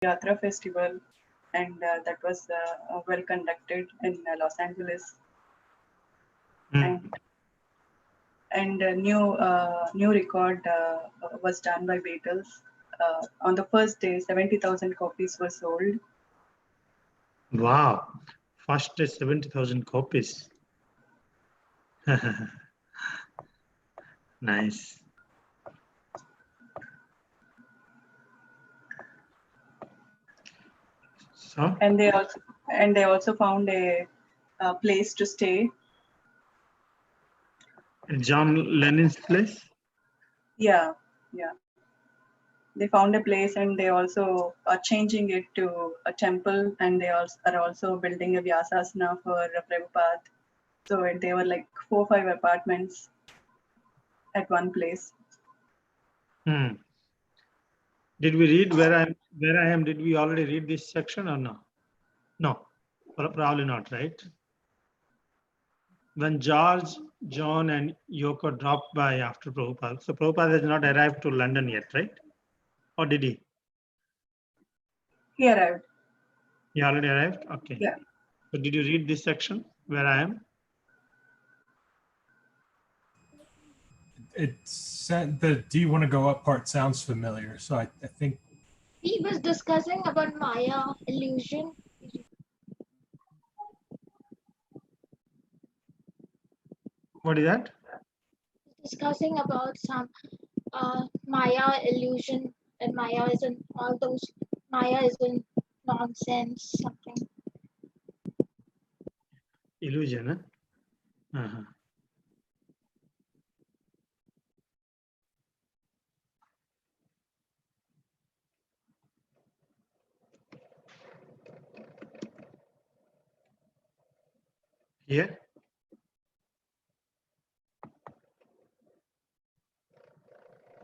Yatra festival, and that was well conducted in Los Angeles. Mm. And new record was done by Beatles. On the first day, 70,000 copies were sold. Wow, first day 70,000 copies. Nice. So, And they also found a place to stay. John Lennon's place? Yeah, yeah. They found a place, and they also are changing it to a temple, and they also are also building a Vyasasana for Prabhupada. So they were like 4 or 5 apartments at one place. Hmm. Did we read where I am? Did we already read this section or no? No, probably not, right? When George, John, and Yoko dropped by after Prabhupada, so Prabhupada has not arrived to London yet, right? Or did he? He arrived. He already arrived? Okay. Yeah. So did you read this section where I am? It said the "Do you want to go up" part sounds familiar, so I think He was discussing about Maya illusion. What is that? Discussing about some Maya illusion, and Maya isn't all those. Maya isn't nonsense. Something. Illusion, huh? Uh-huh. Here?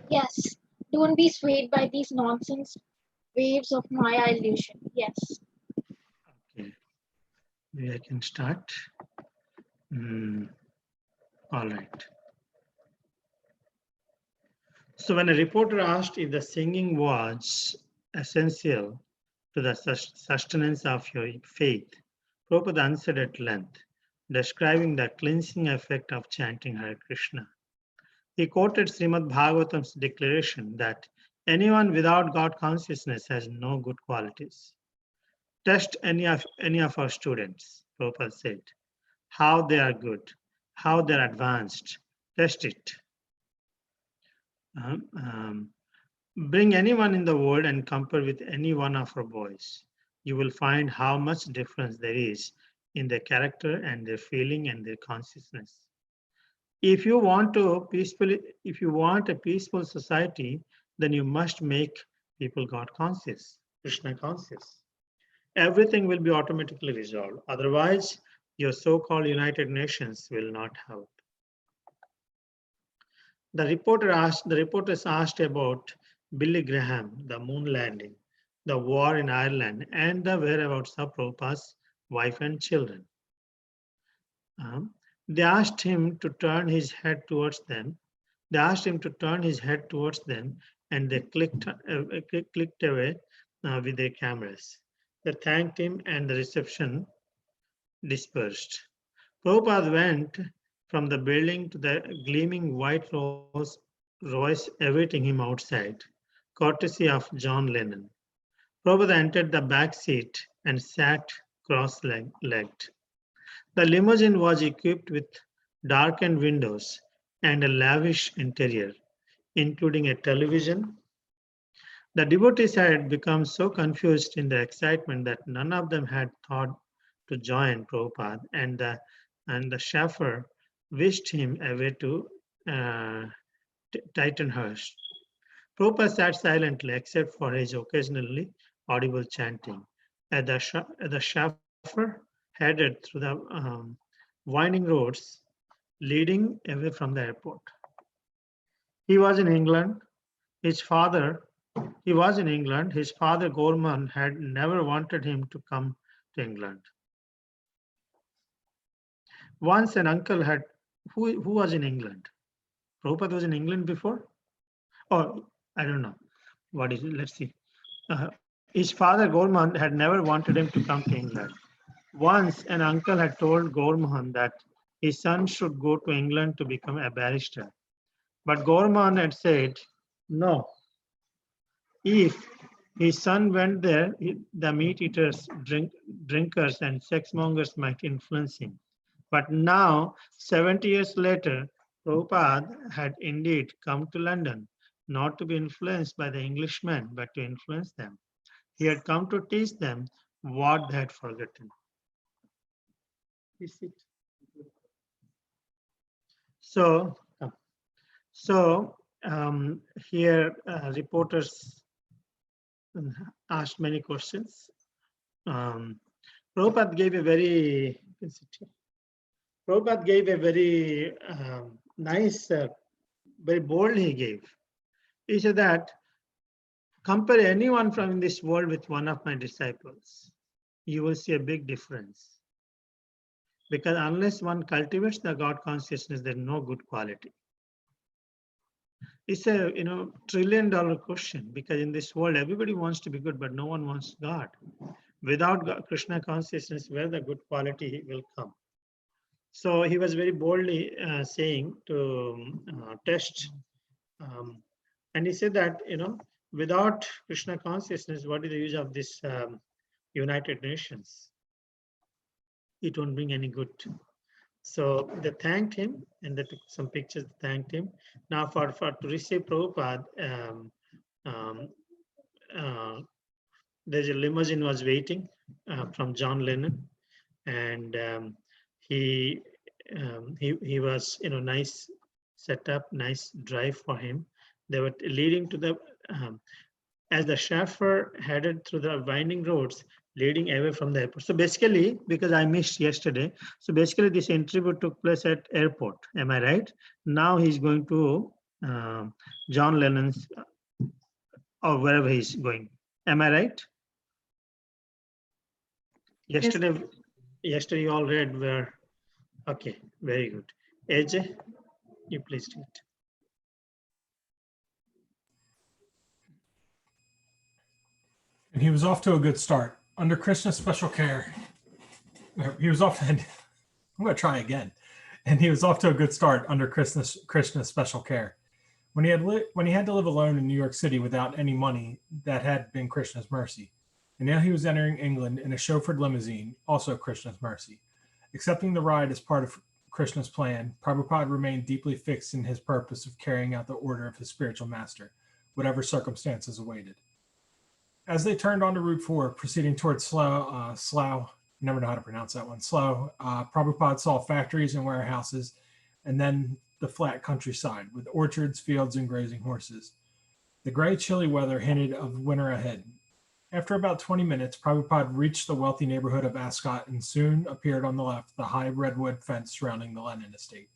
Yes. Don't be swayed by these nonsense waves of Maya illusion. Yes. Okay. Maybe I can start. All right. So when a reporter asked if the singing was essential to the sustenance of your faith, Prabhupada answered at length, describing the cleansing effect of chanting Hare Krishna. He quoted Srimad Bhagavatam's declaration that anyone without God consciousness has no good qualities. Test any of our students, Prabhupada said, how they are good, how they're advanced. Test it. Bring anyone in the world and compare with any one of our boys. You will find how much difference there is in their character and their feeling and their consciousness. If you want a peaceful society, then you must make people God conscious, Krishna conscious. Everything will be automatically resolved. Otherwise, your so-called United Nations will not help. The reporters asked about Billy Graham, the moon landing, the war in Ireland, and the whereabouts of Prabhupada's wife and children. They asked him to turn his head towards them. And they clicked away with their cameras. They thanked him, and the reception dispersed. Prabhupada went from the building to the gleaming white Royce awaiting him outside, courtesy of John Lennon. Prabhupada entered the back seat and sat cross-legged. The limousine was equipped with darkened windows and a lavish interior, including a television. The devotees had become so confused in their excitement that none of them had thought to join Prabhupada, and the chauffeur wished him away to Titanhurst. Prabhupada sat silently except for his occasionally audible chanting. As the chauffeur headed through the winding roads leading away from the airport. He was in England. His father Gorman had never wanted him to come to England. Once an uncle had, who was in England? Prabhupada was in England before? Or I don't know. What is it? Let's see. his father Gorman had never wanted him to come to England. Once an uncle had told Gorman that his son should go to England to become a barrister. But Gorman had said, no. If his son went there, the meat eaters, drinkers, and sexmongers might influence him. But now, 70 years later, Prabhupada had indeed come to London, not to be influenced by the Englishmen, but to influence them. He had come to teach them what they had forgotten. Is it? So here reporters asked many questions. Prabhupada gave a very nice, very bold he gave. He said that compare anyone from this world with one of my disciples, you will see a big difference. Because unless one cultivates the God consciousness, there's no good quality. It's a $1 trillion question, because in this world everybody wants to be good, but no one wants God. Without God, Krishna consciousness, where the good quality will come. So he was very boldly saying to test, and he said that without Krishna consciousness, what is the use of this United Nations? It won't bring any good. So they thanked him, and they took some pictures, thanked him. Now to receive Prabhupada, there's a limousine was waiting from John Lennon, and he was nice setup, nice drive for him. They were leading to the as the chauffeur headed through the winding roads leading away from the airport. So basically, because I missed yesterday, so basically this interview took place at airport. Am I right? Now he's going to John Lennon's or wherever he's going. Am I right? Yesterday you all read where. Okay, very good. AJ, you please do it. And he was off to a good start. Under Krishna's special care, he was off. I'm going to try again. And he was off to a good start under Krishna's special care. When he had to live alone in New York City without any money, that had been Krishna's mercy. And now he was entering England in a chauffeured limousine, also Krishna's mercy. Accepting the ride as part of Krishna's plan, Prabhupada remained deeply fixed in his purpose of carrying out the order of his spiritual master, whatever circumstances awaited. As they turned onto Route 4, proceeding towards Slough, never know how to pronounce that one, Slough, Prabhupada saw factories and warehouses, and then the flat countryside with orchards, fields, and grazing horses. The gray, chilly weather hinted of winter ahead. After about 20 minutes, Prabhupada reached the wealthy neighborhood of Ascot and soon appeared on the left, the high redwood fence surrounding the Lennon estate.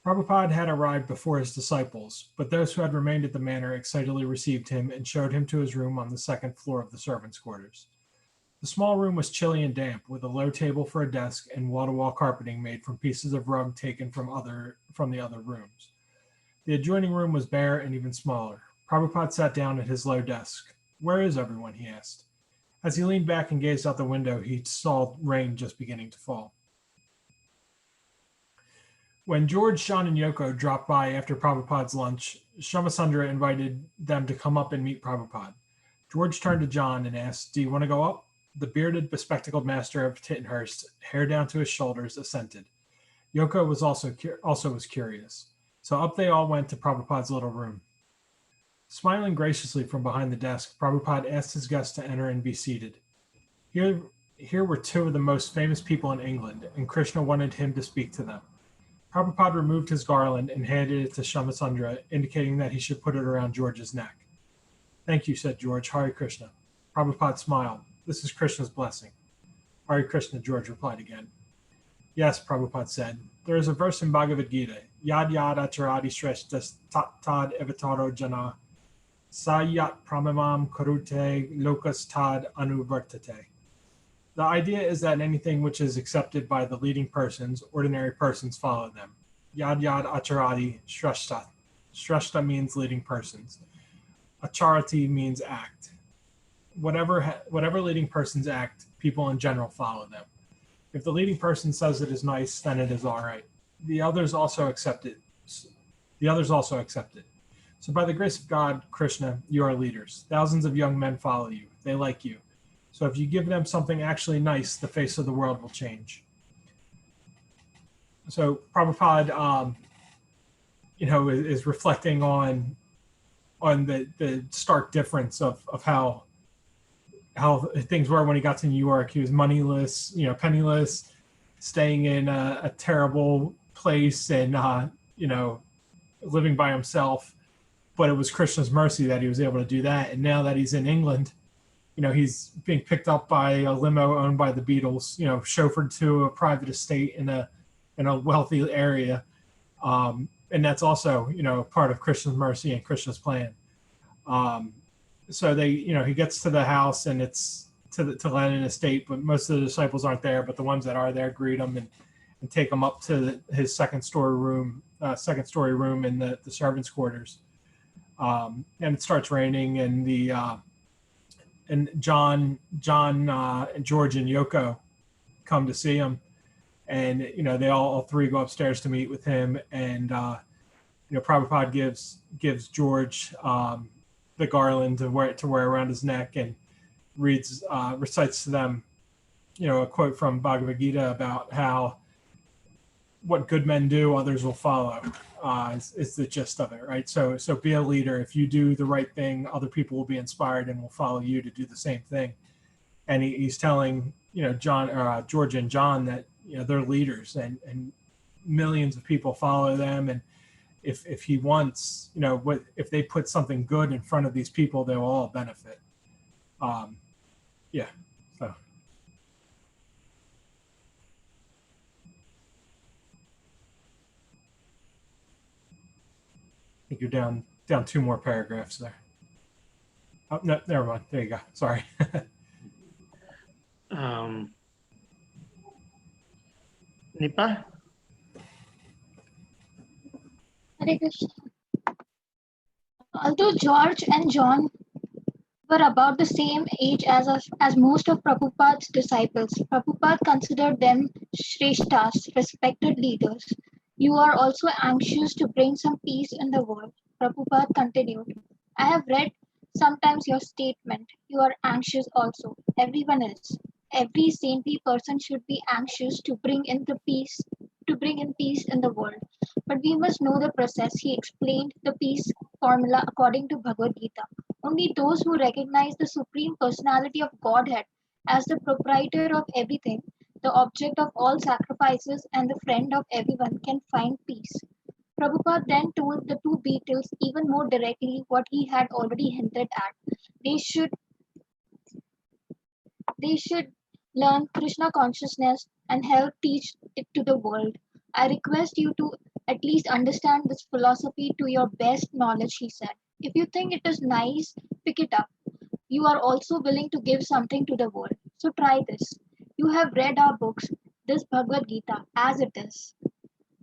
Prabhupada had arrived before his disciples, but those who had remained at the manor excitedly received him and showed him to his room on the second floor of the servants' quarters. The small room was chilly and damp, with a low table for a desk and wall-to-wall carpeting made from pieces of rug taken from the other rooms. The adjoining room was bare and even smaller. Prabhupada sat down at his low desk. "Where is everyone?" he asked. As he leaned back and gazed out the window, he saw rain just beginning to fall. When George, Sean, and Yoko dropped by after Prabhupada's lunch, Shamasundara invited them to come up and meet Prabhupada. George turned to John and asked, "Do you want to go up?" The bearded, bespectacled master of Tittenhurst, hair down to his shoulders, assented. Yoko was also was curious. So up they all went to Prabhupada's little room. Smiling graciously from behind the desk, Prabhupada asked his guests to enter and be seated. Here were two of the most famous people in England, and Krishna wanted him to speak to them. Prabhupada removed his garland and handed it to Shamasundara, indicating that he should put it around George's neck. "Thank you," said George. "Hare Krishna." Prabhupada smiled. "This is Krishna's blessing." "Hare Krishna," George replied again. "Yes," Prabhupada said. "There is a verse in Bhagavad Gita, Yad Yad Acharadi Shreshtas Tad Evataro Jana, Sa Yat Pramamam Karute Lokas Tad Anuvartate. The idea is that anything which is accepted by the leading persons, ordinary persons follow them. Yad Yad Acharadi Shreshta. Shreshta means leading persons. Acharati means act. whatever leading persons act, people in general follow them. If the leading person says it is nice, then it is all right. The others also accept it. So by the grace of God, Krishna, you are leaders. Thousands of young men follow you. They like you. So if you give them something actually nice, the face of the world will change. So Prabhupada, is reflecting on the stark difference of how things were when he got to New York. He was moneyless, penniless, staying in a terrible place and, living by himself. But it was Krishna's mercy that he was able to do that. And now that he's in England, he's being picked up by a limo owned by the Beatles, chauffeured to a private estate in a wealthy area. And that's also, part of Krishna's mercy and Krishna's plan. So he gets to the house and it's to Lenin estate, but most of the disciples aren't there, but the ones that are there greet him and take him up to his second story room in the servants' quarters. And it starts raining, and and John, and George and Yoko come to see him, and they all three go upstairs to meet with him, and Prabhupada gives George the garland to wear around his neck, and recites to them a quote from Bhagavad Gita about how what good men do, others will follow. Is the gist of it, right? So be a leader. If you do the right thing, other people will be inspired and will follow you to do the same thing. And he's telling George and John that they're leaders, and millions of people follow them. And if he wants, if they put something good in front of these people, they will all benefit. So. I think you're down two more paragraphs there. Oh, no, never mind. There you go. Sorry. Nipa? Hare Krishna. Although George and John were about the same age as most of Prabhupada's disciples, Prabhupada considered them Shreshtas, respected leaders. You are also anxious to bring some peace in the world. Prabhupada continued. I have read sometimes your statement. You are anxious also. Everyone is. Every saintly person should be anxious to bring in peace in the world. But we must know the process. He explained the peace formula according to Bhagavad Gita. Only those who recognize the Supreme Personality of Godhead as the proprietor of everything, the object of all sacrifices, and the friend of everyone can find peace. Prabhupada then told the two Beatles even more directly what he had already hinted at. They should learn Krishna consciousness and help teach it to the world. I request you to at least understand this philosophy to your best knowledge, he said. If you think it is nice, pick it up. You are also willing to give something to the world. So try this. You have read our books, this Bhagavad Gita, as it is.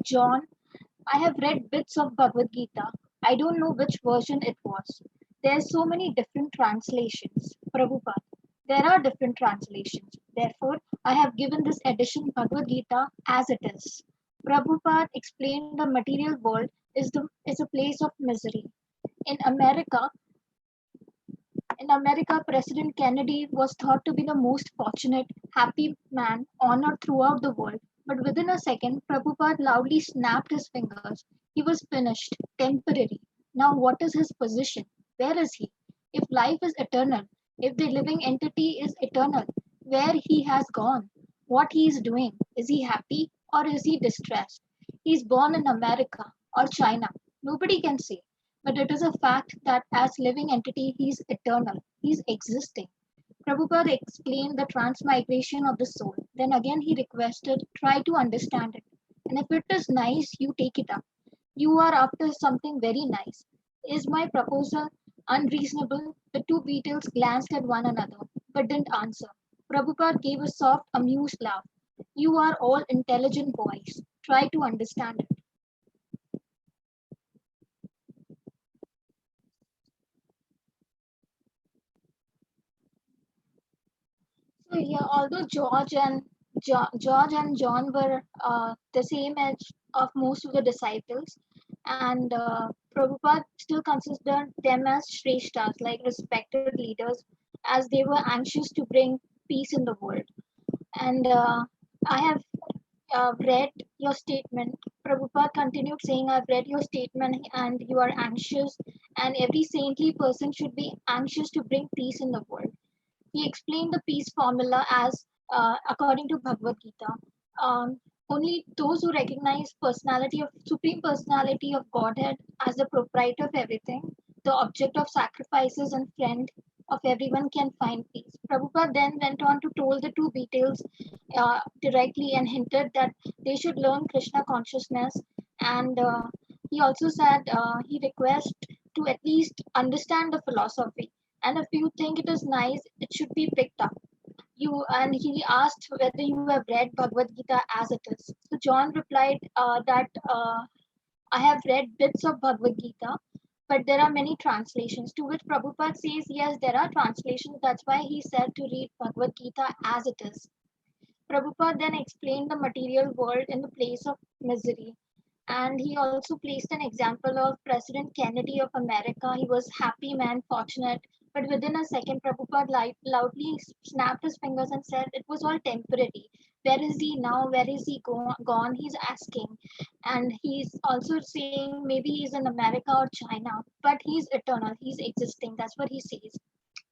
John, I have read bits of Bhagavad Gita. I don't know which version it was. There are so many different translations. Prabhupada, there are different translations. Therefore, I have given this edition Bhagavad Gita as it is. Prabhupada explained the material world is a place of misery. In America, President Kennedy was thought to be the most fortunate, happy man honored throughout the world. But within a second, Prabhupada loudly snapped his fingers. He was finished, temporary. Now what is his position? Where is he? If life is eternal, if the living entity is eternal, where he has gone, what he is doing, is he happy or is he distressed? He is born in America or China. Nobody can say. But it is a fact that as living entity, he is eternal. He is existing. Prabhupada explained the transmigration of the soul. Then again he requested, try to understand it. And if it is nice, you take it up. You are after something very nice. Is my proposal unreasonable? The two Beatles glanced at one another, but didn't answer. Prabhupada gave a soft, amused laugh. You are all intelligent boys. Try to understand it. So yeah, although George and John were the same age of most of the disciples, and Prabhupada still considered them as shreshtas, like respected leaders, as they were anxious to bring peace in the world. And I have read your statement. Prabhupada continued saying, I've read your statement and you are anxious, and every saintly person should be anxious to bring peace in the world. He explained the peace formula as according to Bhagavad Gita. Only those who recognize personality of supreme personality of Godhead as the proprietor of everything, the object of sacrifices and friend of everyone can find peace. Prabhupada then went on to told the two Beatles directly and hinted that they should learn Krishna consciousness, and he also said he requests to at least understand the philosophy, and if you think it is nice, it should be picked up. And he asked whether you have read Bhagavad Gita as it is. So John replied that I have read bits of Bhagavad Gita, but there are many translations. To which Prabhupada says, yes, there are translations. That's why he said to read Bhagavad Gita as it is. Prabhupada then explained the material world in the place of misery. And he also placed an example of President Kennedy of America. He was happy man, fortunate, but within a second, Prabhupada loudly snapped his fingers and said it was all temporary. Where is he now? Where is he gone? He's asking. And he's also saying maybe he's in America or China, but he's eternal, he's existing. That's what he says.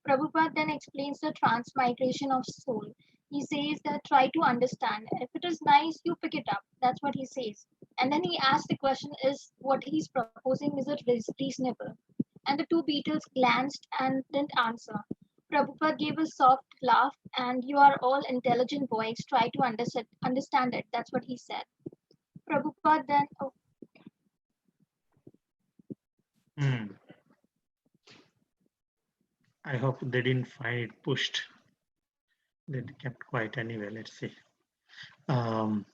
Prabhupada then explains the transmigration of soul. He says that try to understand. If it is nice, you pick it up. That's what he says. And then he asks the question, is what he's proposing, is it reasonable? And the two Beatles glanced and didn't answer. Prabhupada gave a soft laugh, and you are all intelligent boys. Try to understand it. That's what he said. Prabhupada then, oh, Hmm. I hope they didn't find it pushed. They kept quiet anyway. Let's see. Prasanti.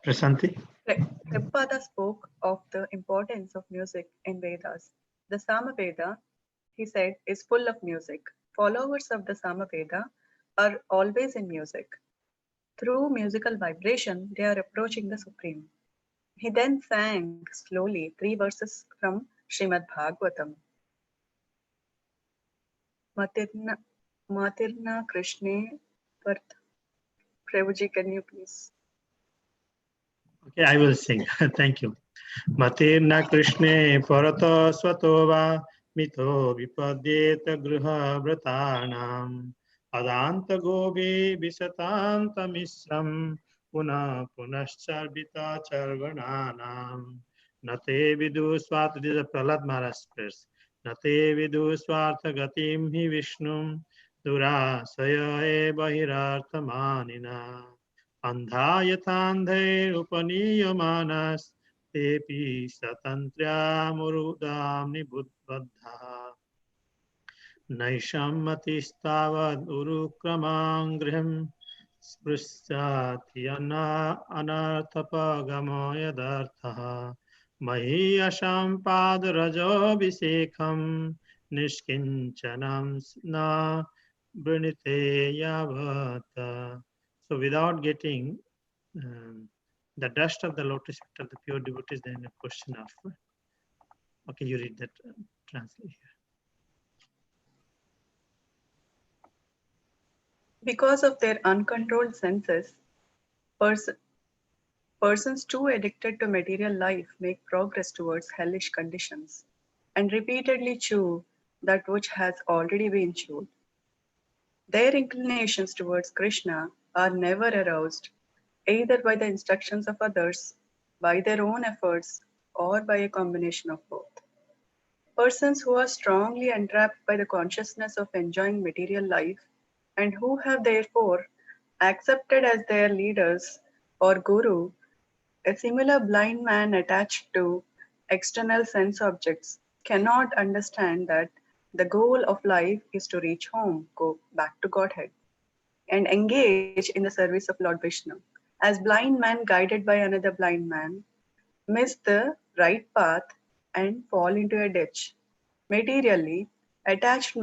Prasanti. Prabhupada spoke of the importance of music in Vedas. The Samaveda, he said, is full of music. Followers of the Samaveda are always in music. Through musical vibration, they are approaching the Supreme. He then sang slowly 3 verses from Srimad Bhagavatam. Matirna Krishne Parth. Prabhuji, can you please? Okay, I will sing. Thank you. Matirna Krishne Parato Swatova Mito Vipadyeta Gruha Vratanam Adanta Gobi Visatanta Misram Puna Punascharbita Charvananam Nate Vidu Swat. This is a Prahlad Maharaj prayers. Nate Vidu Swartha Gatim Hi Vishnum Dura Saya Bahirartha Manina Andhayatande Upaniyamanas Tepi Satantrya Murudam Nibuddha Naishammatistavad Urukramangrim Sprisyatyana Anarthapagamo Yadartha Mahiyasham Padarajo Visekham Nishkinchanam Na Brunite Yavata. So without getting the dust of the lotus feet of the pure devotees, then a question of, okay, you read that translation. Because of their uncontrolled senses, persons too addicted to material life make progress towards hellish conditions and repeatedly chew that which has already been chewed. Their inclinations towards Krishna are never aroused, either by the instructions of others, by their own efforts, or by a combination of both. Persons who are strongly entrapped by the consciousness of enjoying material life and who have therefore accepted as their leaders or guru a similar blind man attached to external sense objects cannot understand that the goal of life is to reach home, go back to Godhead, and engage in the service of Lord Vishnu. As blind man guided by another blind man, miss the right path and fall into a ditch. Materially attached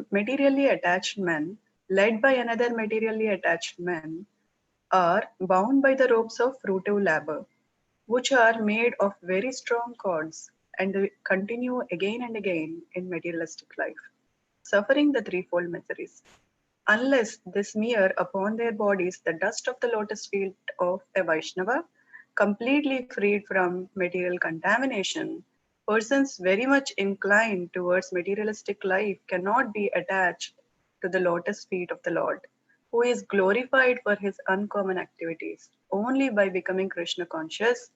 men, led by another materially attached man, are bound by the ropes of fruitive labor, which are made of very strong cords and they continue again and again in materialistic life, suffering the threefold miseries. Unless they smear upon their bodies the dust of the lotus feet of a Vaishnava, completely freed from material contamination, persons very much inclined towards materialistic life cannot be attached to the lotus feet of the Lord, who is glorified for his uncommon activities. Only by becoming Krishna conscious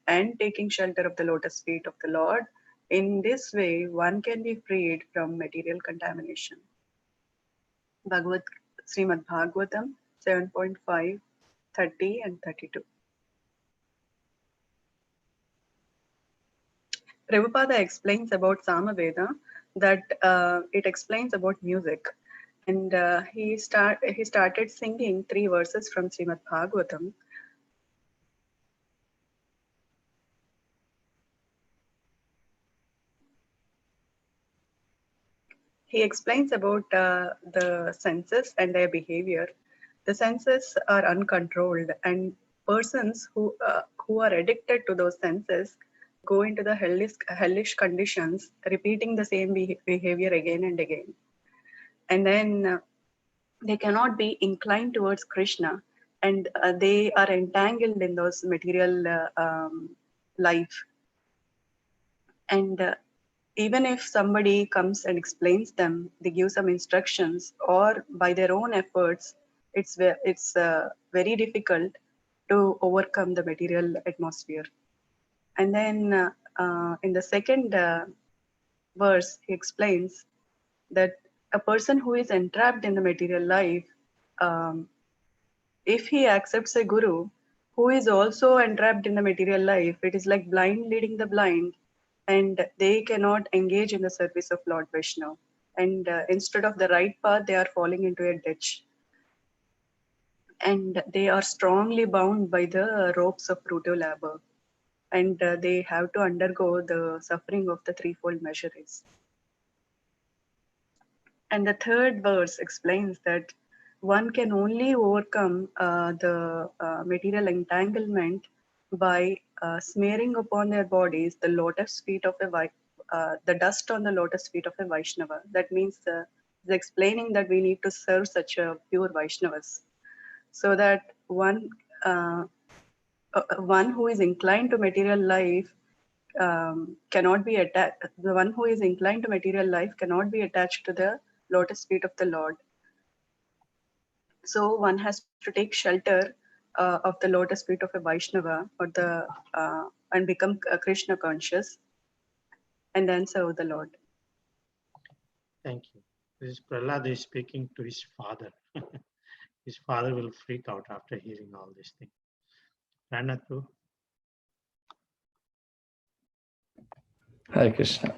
and taking shelter of the lotus feet of the Lord, in this way one can be freed from material contamination. Bhagavad Srimad Bhagavatam 7.5, 30 and 32. Prabhupada explains about Samaveda that it explains about music. And he started singing 3 verses from Srimad Bhagavatam. He explains about the senses and their behavior. The senses are uncontrolled, and persons who are addicted to those senses go into the hellish conditions, repeating the same behavior again and again. And then they cannot be inclined towards Krishna, and they are entangled in those material life. And even if somebody comes and explains them, they give some instructions, or by their own efforts, it's very difficult to overcome the material atmosphere. And then in the second verse, he explains that a person who is entrapped in the material life, um, if he accepts a guru who is also entrapped in the material life, it is like blind leading the blind, and they cannot engage in the service of Lord Vishnu. And instead of the right path, they are falling into a ditch. And they are strongly bound by the ropes of fruitive labor. And they have to undergo the suffering of the threefold miseries. And the third verse explains that one can only overcome the material entanglement by smearing upon their bodies the lotus feet of the dust on the lotus feet of a Vaishnava. That means it's explaining that we need to serve such a pure Vaishnavas, so that uh, one who is inclined to material life cannot be attached. The one who is inclined to material life cannot be attached to the lotus feet of the Lord. So one has to take shelter of the lotus feet of a Vaishnava and become Krishna conscious and then serve the Lord. Thank you. This is Prahlad is speaking to his father. His father will freak out after hearing all these things. Ranathu. Hare Krishna.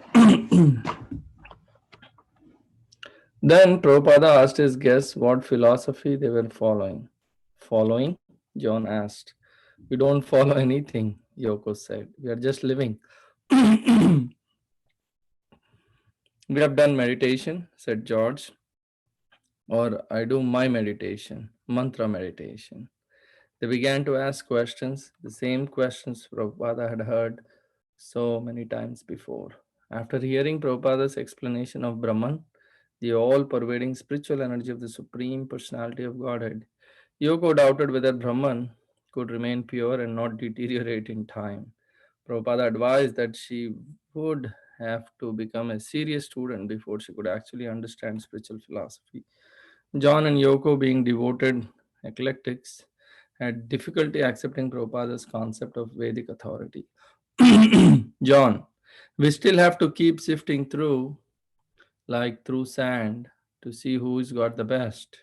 Then Prabhupada asked his guests what philosophy they were following. Following? John asked. We don't follow anything, Yoko said. We are just living. We have done meditation, said George. Or I do my meditation, mantra meditation. They began to ask questions, the same questions Prabhupada had heard so many times before. After hearing Prabhupada's explanation of Brahman, the all-pervading spiritual energy of the Supreme Personality of Godhead, Yoko doubted whether Brahman could remain pure and not deteriorate in time. Prabhupada advised that she would have to become a serious student before she could actually understand spiritual philosophy. John and Yoko, being devoted eclectics, had difficulty accepting Prabhupada's concept of Vedic authority. John, we still have to keep sifting through, like through sand, to see who's got the best.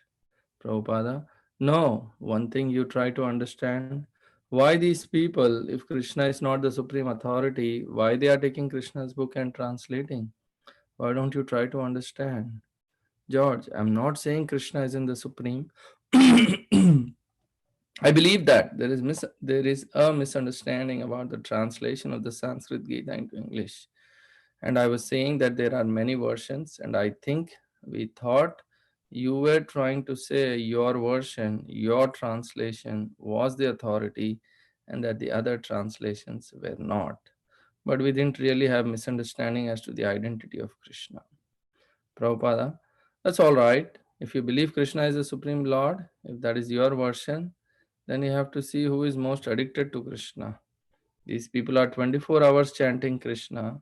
Prabhupada, no, one thing you try to understand, why these people, if Krishna is not the supreme authority, why they are taking Krishna's book and translating? Why don't you try to understand? George, I'm not saying Krishna isn't the supreme. I believe that there is a misunderstanding about the translation of the Sanskrit Gita into English. And I was saying that there are many versions, and I think we thought you were trying to say your version, your translation was the authority, and that the other translations were not. But we didn't really have misunderstanding as to the identity of Krishna. Prabhupada, that's all right. If you believe Krishna is the Supreme Lord, if that is your version, then you have to see who is most addicted to Krishna. These people are 24 hours chanting Krishna,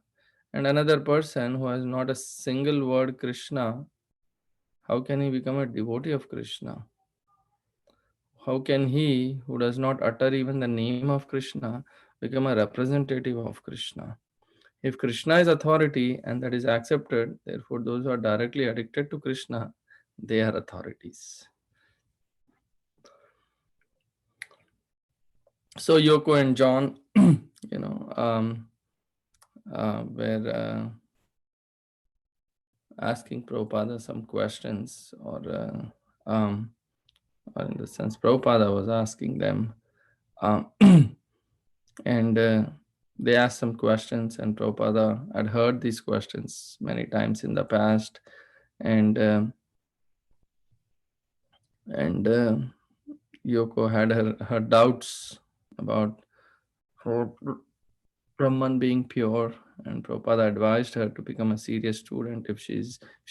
and another person who has not a single word Krishna, how can he become a devotee of Krishna? How can he, who does not utter even the name of Krishna, become a representative of Krishna? If Krishna is authority and that is accepted, therefore those who are directly addicted to Krishna, they are authorities. So Yoko and John, were asking Prabhupada some questions, or in the sense Prabhupada was asking them, and they asked some questions, and Prabhupada had heard these questions many times in the past, and Yoko had her doubts about Brahman being pure, and Prabhupada advised her to become a serious student if she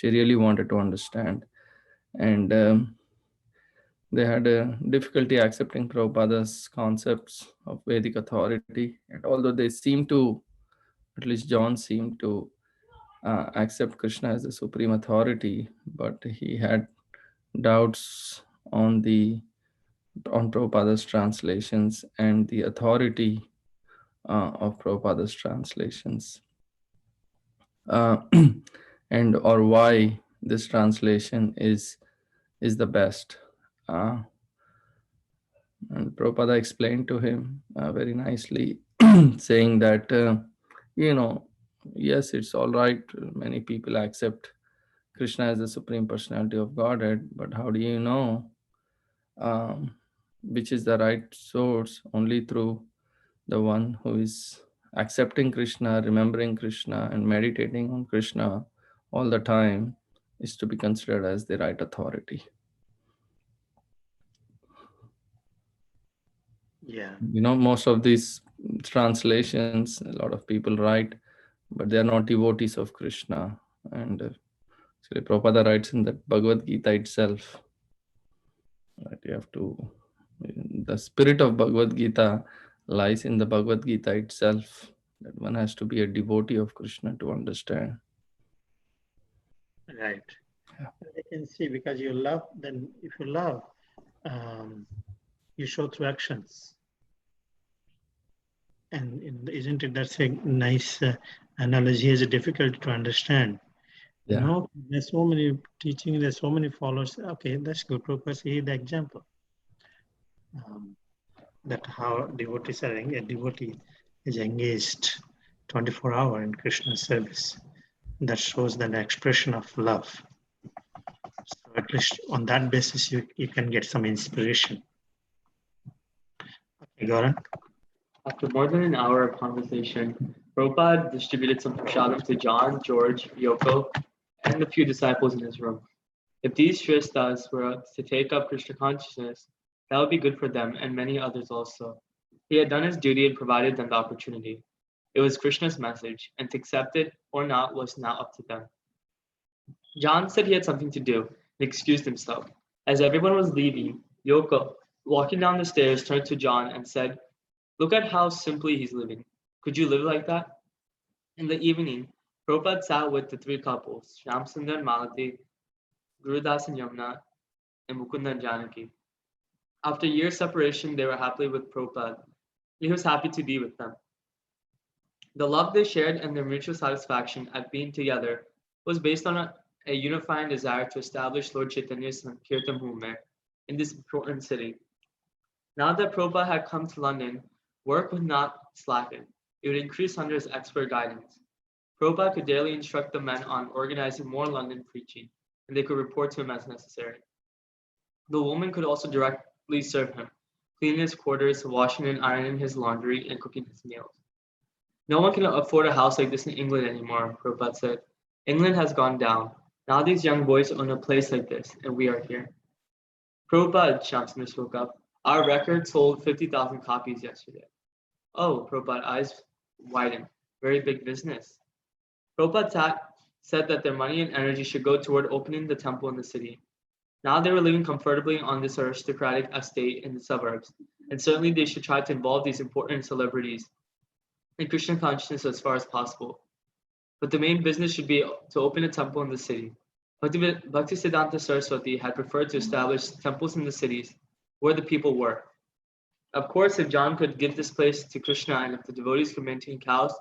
really wanted to understand. And they had a difficulty accepting Prabhupada's concepts of Vedic authority. And although they seemed to, at least John seemed to accept Krishna as the supreme authority, but he had doubts on Prabhupada's translations and the authority of Prabhupada's translations, and or why this translation is the best. And Prabhupada explained to him very nicely, saying that, yes, it's all right. Many people accept Krishna as the Supreme Personality of Godhead, but how do you know which is the right source? Only through the one who is accepting Krishna, remembering Krishna, and meditating on Krishna all the time is to be considered as the right authority. Yeah. Most of these translations, a lot of people write, but they are not devotees of Krishna. And Sri Prabhupada writes in the Bhagavad Gita itself that you have to, the spirit of Bhagavad Gita lies in the Bhagavad Gita itself, that one has to be a devotee of Krishna to understand. Right. Yeah. They can see, because you love, then if you love, you show through actions. And isn't it, that's a nice analogy? Is difficult to understand. Yeah. There's so many teaching, there's so many followers. Okay, that's good. Prabhupada see the example. That how devotees are, a devotee is engaged 24 hours in Krishna's service. That shows the expression of love. So at least on that basis, you can get some inspiration. Okay, Gaurav. After more than an hour of conversation, Prabhupada distributed some prasadam to John, George, Yoko, and a few disciples in his room. If these Shrishtas were to take up Krishna consciousness, that would be good for them and many others also. He had done his duty and provided them the opportunity. It was Krishna's message, and to accept it or not was now up to them. John said he had something to do and excused himself. As everyone was leaving, Yoko, walking down the stairs, turned to John and said, "Look at how simply he's living. Could you live like that?" In the evening, Prabhupada sat with the three couples, Shyamsundar and Malati, Gurudas and Yamuna, and Mukunda and Janaki. After years' separation, they were happily with Prabhupada. He was happy to be with them. The love they shared and their mutual satisfaction at being together was based on a unifying desire to establish Lord Chaitanya's Sankirtan movement in this important city. Now that Prabhupada had come to London, work would not slacken. It would increase under his expert guidance. Prabhupada could daily instruct the men on organizing more London preaching, and they could report to him as necessary. The woman could also directly serve him, cleaning his quarters, washing and ironing his laundry, and cooking his meals. No one can afford a house like this in England anymore, Prabhupada said. England has gone down. Now these young boys own a place like this, and we are here. Prabhupada, Shamsundar spoke up. Our record sold 50,000 copies yesterday. Oh, Prabhupada eyes widened. Very big business. Prabhupada said that their money and energy should go toward opening the temple in the city. Now they were living comfortably on this aristocratic estate in the suburbs, and certainly they should try to involve these important celebrities in Krishna consciousness as far as possible. But the main business should be to open a temple in the city. Bhaktisiddhanta Saraswati had preferred to establish temples in the cities where the people were. Of course, if John could give this place to Krishna and if the devotees could maintain cows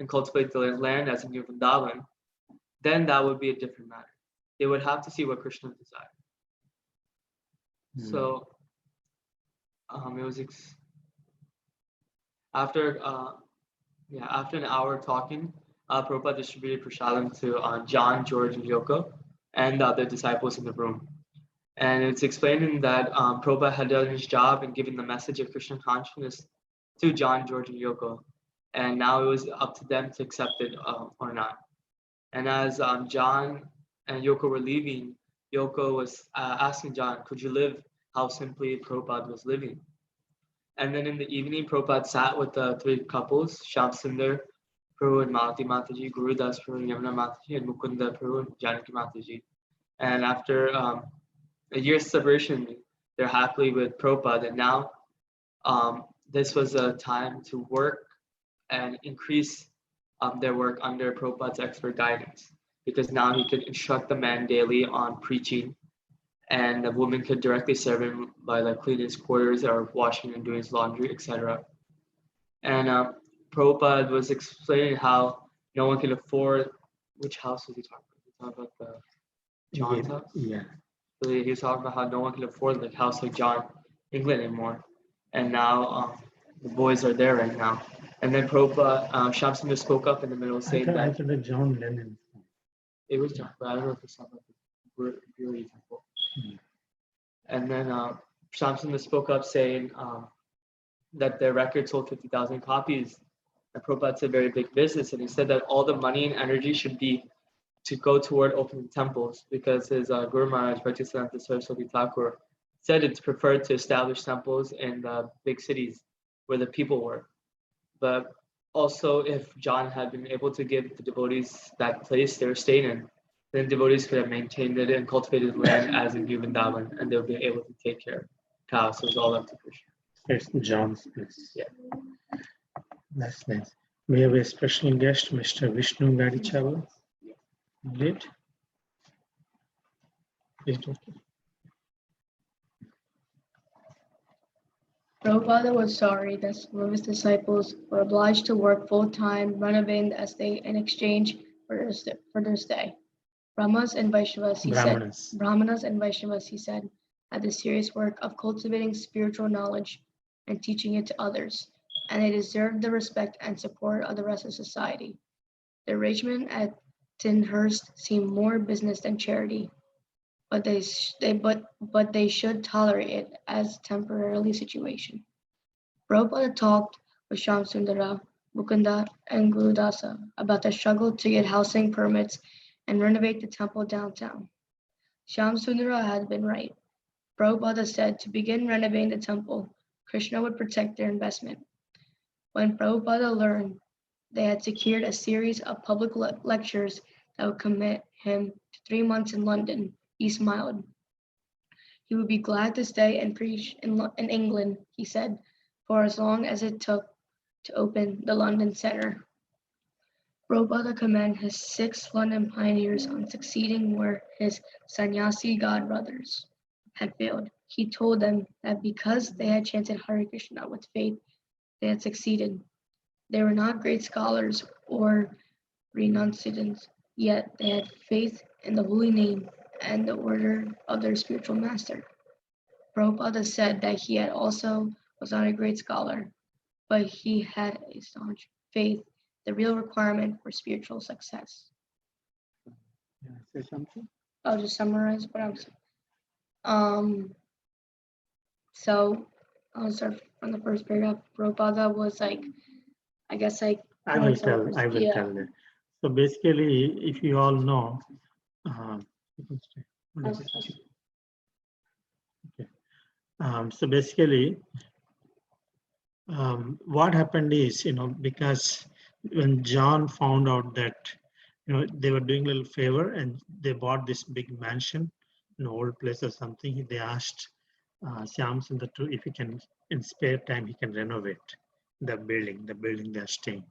and cultivate the land as in Vrindavan, then that would be a different matter. They would have to see what Krishna desired. So it was after an hour talking, Prabhupada distributed prasadam to John, George, and Yoko, and the other disciples in the room. And it's explaining that Prabhupada had done his job in giving the message of Krishna consciousness to John, George, and Yoko. And now it was up to them to accept it or not. And as John and Yoko were leaving, Yoko was asking John, could you live how simply Prabhupada was living? And then in the evening, Prabhupada sat with the three couples, Shamsundar Prabhu and Malati Mataji, Guru Das Prabhu and Yamuna Mataji, and Mukunda Prabhu and Janaki Mataji. And after a year's separation, they're happily with Prabhupada. And now this was a time to work and increase their work under Prabhupada's expert guidance, because now he could instruct the man daily on preaching, and the woman could directly serve him by like cleaning his quarters or washing and doing his laundry, etc. And Prabhupada was explaining how no one can afford, which house was he talking about? He talking about the John's house? Yeah. So he was talking about how no one can afford like house like John, England anymore. And now the boys are there right now. And then Prabhupada, Shamsundar spoke up in the middle saying I that thought that John Lennon. it was John, but I don't know if it's not like the Brewery Temple. And then Shamsundar spoke up saying that their record sold 50,000 copies. And Prabhupada said very big business. And he said that all the money and energy should be to go toward opening temples, because his Guru Maharaj, Bhaktisiddhanta Saraswati Thakur, said it's preferred to establish temples in the big cities where the people were. But also, if John had been able to give the devotees that place they were staying in, then devotees could have maintained it and cultivated the land as in Vrindavan, and they'll be able to take care of cows. So it's all up to Krishna. It's John's place. Yeah. That's nice. We have a special guest, Mr. Vishnu Gadichava. Great. Please do. Prabhupada was sorry that some of his disciples were obliged to work full-time renovating the estate in exchange for their stay. Brahmanas and Vaishnavas, he said, had the serious work of cultivating spiritual knowledge and teaching it to others, and they deserved the respect and support of the rest of society. The arrangement at Tinhurst seemed more business than charity, but they should tolerate it as temporarily situation. Prabhupada talked with Shamsundara, Mukunda, and Gurudasa about the struggle to get housing permits and renovate the temple downtown. Shamsundara had been right. Prabhupada said to begin renovating the temple, Krishna would protect their investment. When Prabhupada learned they had secured a series of public lectures that would commit him to 3 months in London, he smiled. He would be glad to stay and preach in England, he said, for as long as it took to open the London Center. Prabhupada commended his 6 London pioneers on succeeding where his sannyasi godbrothers had failed. He told them that because they had chanted Hare Krishna with faith, they had succeeded. They were not great scholars or renunciants, yet they had faith in the holy name and the order of their spiritual master. Prabhupada said that he had also was not a great scholar, but he had a staunch faith, the real requirement for spiritual success. Say something. I'll just summarize what I'm saying. So I'll start from the first paragraph. Prabhupada was like, I guess like. I will tell Yeah. that. So basically, if you all know, you can stay. Okay. So basically, what happened is, because when John found out that, they were doing a little favor and they bought this big mansion, an old place or something, they asked Shyam Sundar to, if he can, in spare time, he can renovate the building they're staying.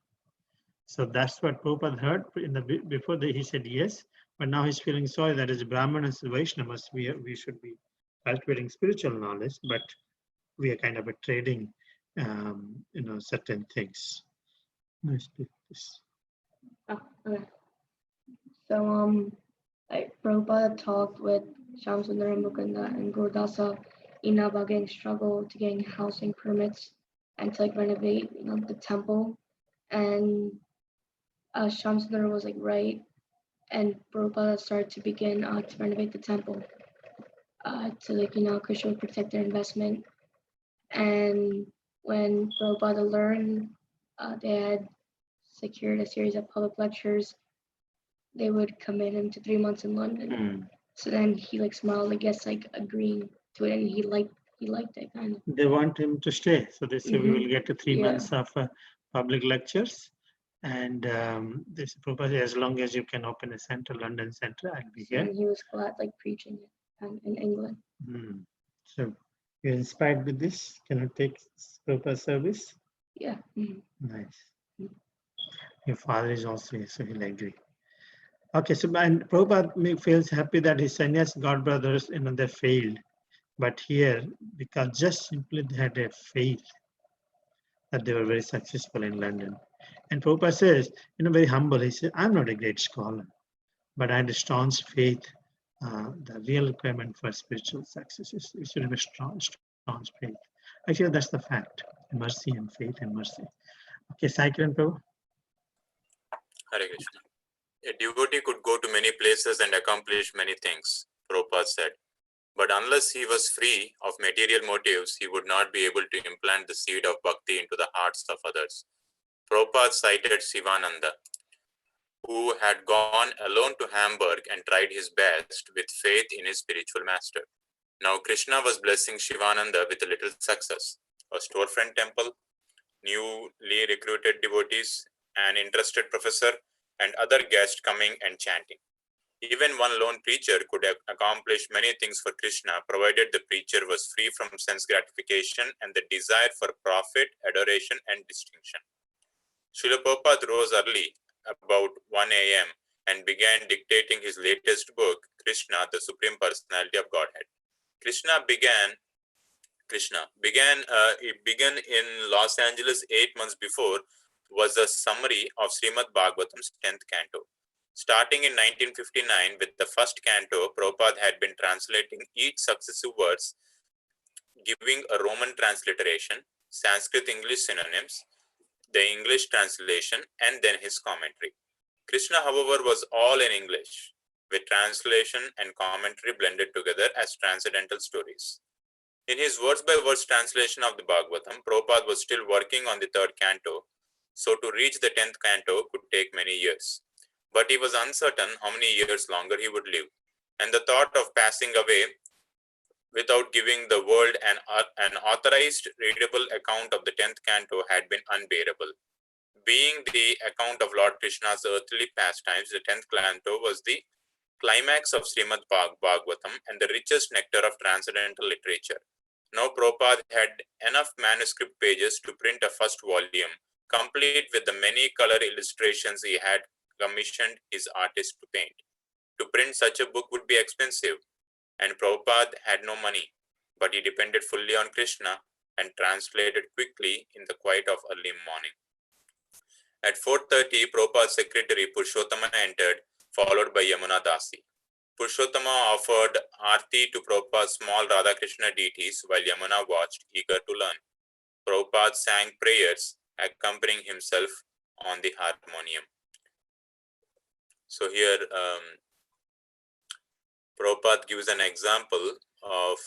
So that's what Prabhupada heard before he said yes, but now he's feeling sorry that as Brahmanas and Vaishnavas, we should be cultivating spiritual knowledge, but we are kind of trading, certain things. Nice. Oh, okay. So like Prabhupada talked with Shamsundar and Mukunda and Gurdasa in Navagang struggle to getting housing permits and to like renovate, the temple. And Shamsundar was like right, and Prabhupada started to begin to renovate the temple to like Krishna would protect their investment. And when Prabhupada learned they had secured a series of public lectures, they would commit him to 3 months in London. So then he like smiled, I guess, like agreeing to it, and he liked it kind of. They want him to stay, so they say we will get to 3 months of public lectures, and they say, Prabhupada, as long as you can open a center, London center, I'll be here. And he was glad like preaching it in England. So you're inspired with this? Can you take Prabhupada service? Yeah. Nice. Your father is also here, so he'll agree. Okay, so and Prabhupada feels happy that his sannyas godbrothers, they failed. But here, because just simply they had a faith that they were very successful in London. And Prabhupada says, very humble, he said, I'm not a great scholar, but I had a staunch faith. The real requirement for spiritual success is you should have a staunch faith. Actually, that's the fact. Mercy and faith and mercy. Okay, Saikiran Prabhu. Hare Krishna. A devotee could go to many places and accomplish many things, Prabhupada said. But unless he was free of material motives, he would not be able to implant the seed of bhakti into the hearts of others. Prabhupada cited Sivananda, who had gone alone to Hamburg and tried his best with faith in his spiritual master. Now Krishna was blessing Shivananda with a little success, a storefront temple, newly recruited devotees, an interested professor, and other guests coming and chanting. Even one lone preacher could accomplish many things for Krishna, provided the preacher was free from sense gratification and the desire for profit, adoration, and distinction. Srila Prabhupada rose early, about 1 a.m., and began dictating his latest book, Krishna, the Supreme Personality of Godhead. It began in Los Angeles 8 months before, was a summary of Srimad Bhagavatam's 10th canto. Starting in 1959 with the first canto, Prabhupada had been translating each successive verse, giving a Roman transliteration, Sanskrit-English synonyms, the English translation, and then his commentary. Krishna, however, was all in English, with translation and commentary blended together as transcendental stories. In his words-by-words translation of the Bhagavatam, Prabhupada was still working on the third canto, so to reach the 10th canto could take many years. But he was uncertain how many years longer he would live, and the thought of passing away without giving the world an authorized, readable account of the 10th canto had been unbearable. Being the account of Lord Krishna's earthly pastimes, the 10th canto was the climax of Srimad Bhagavatam and the richest nectar of transcendental literature. Now Prabhupada had enough manuscript pages to print a first volume, complete with the many color illustrations he had commissioned his artist to paint. To print such a book would be expensive, and Prabhupada had no money, but he depended fully on Krishna and translated quickly in the quiet of early morning. At 4:30, Prabhupada's secretary Purushottama entered, followed by Yamuna Dasi. Purushottama offered Aarti to Prabhupada's small Radhakrishna deities while Yamuna watched, eager to learn. Prabhupada sang prayers, accompanying himself on the harmonium. So here, Prabhupada gives an example of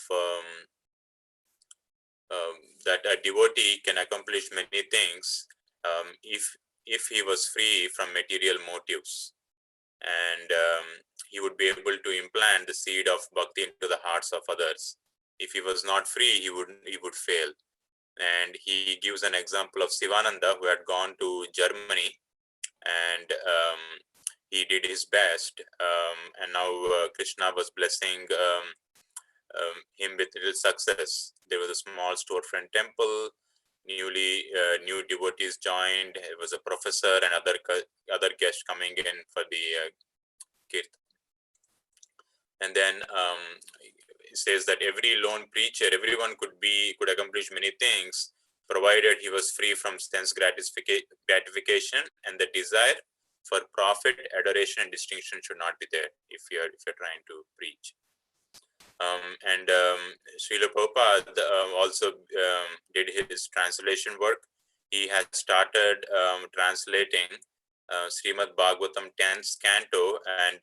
that a devotee can accomplish many things if he was free from material motives, and he would be able to implant the seed of bhakti into the hearts of others. If he was not free, he would fail. And he gives an example of Sivananda, who had gone to Germany, and he did his best, and now Krishna was blessing him with little success. There was a small storefront temple. New devotees joined. It was a professor and other guests coming in for the kirtan. And then it says that every lone preacher, everyone could accomplish many things, provided he was free from sense gratification, and the desire for profit, adoration, and distinction should not be there if you're trying to preach. Srila Prabhupada also did his translation work. He had started translating Srimad Bhagavatam 10th canto and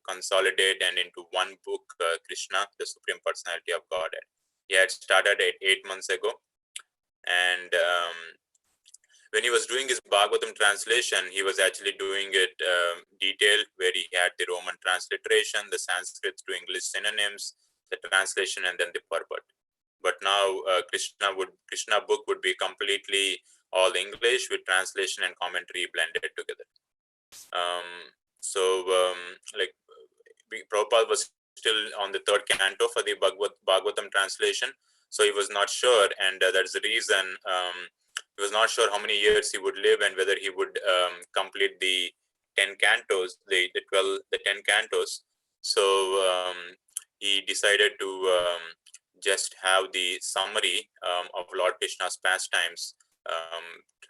consolidate and into one book, Krishna, the Supreme Personality of Godhead. He had started it 8 months ago, and when he was doing his Bhagavatam translation, he was actually doing it detailed, where he had the Roman transliteration, the Sanskrit to English synonyms, the translation, and then the purport. But now Krishna book would be completely all English with translation and commentary blended together. Prabhupada was still on the 3rd canto for the Bhagavatam translation, so he was not sure, and that's the reason he was not sure how many years he would live and whether he would complete the 10 cantos, the 10 cantos. So he decided to just have the summary of Lord Krishna's pastimes,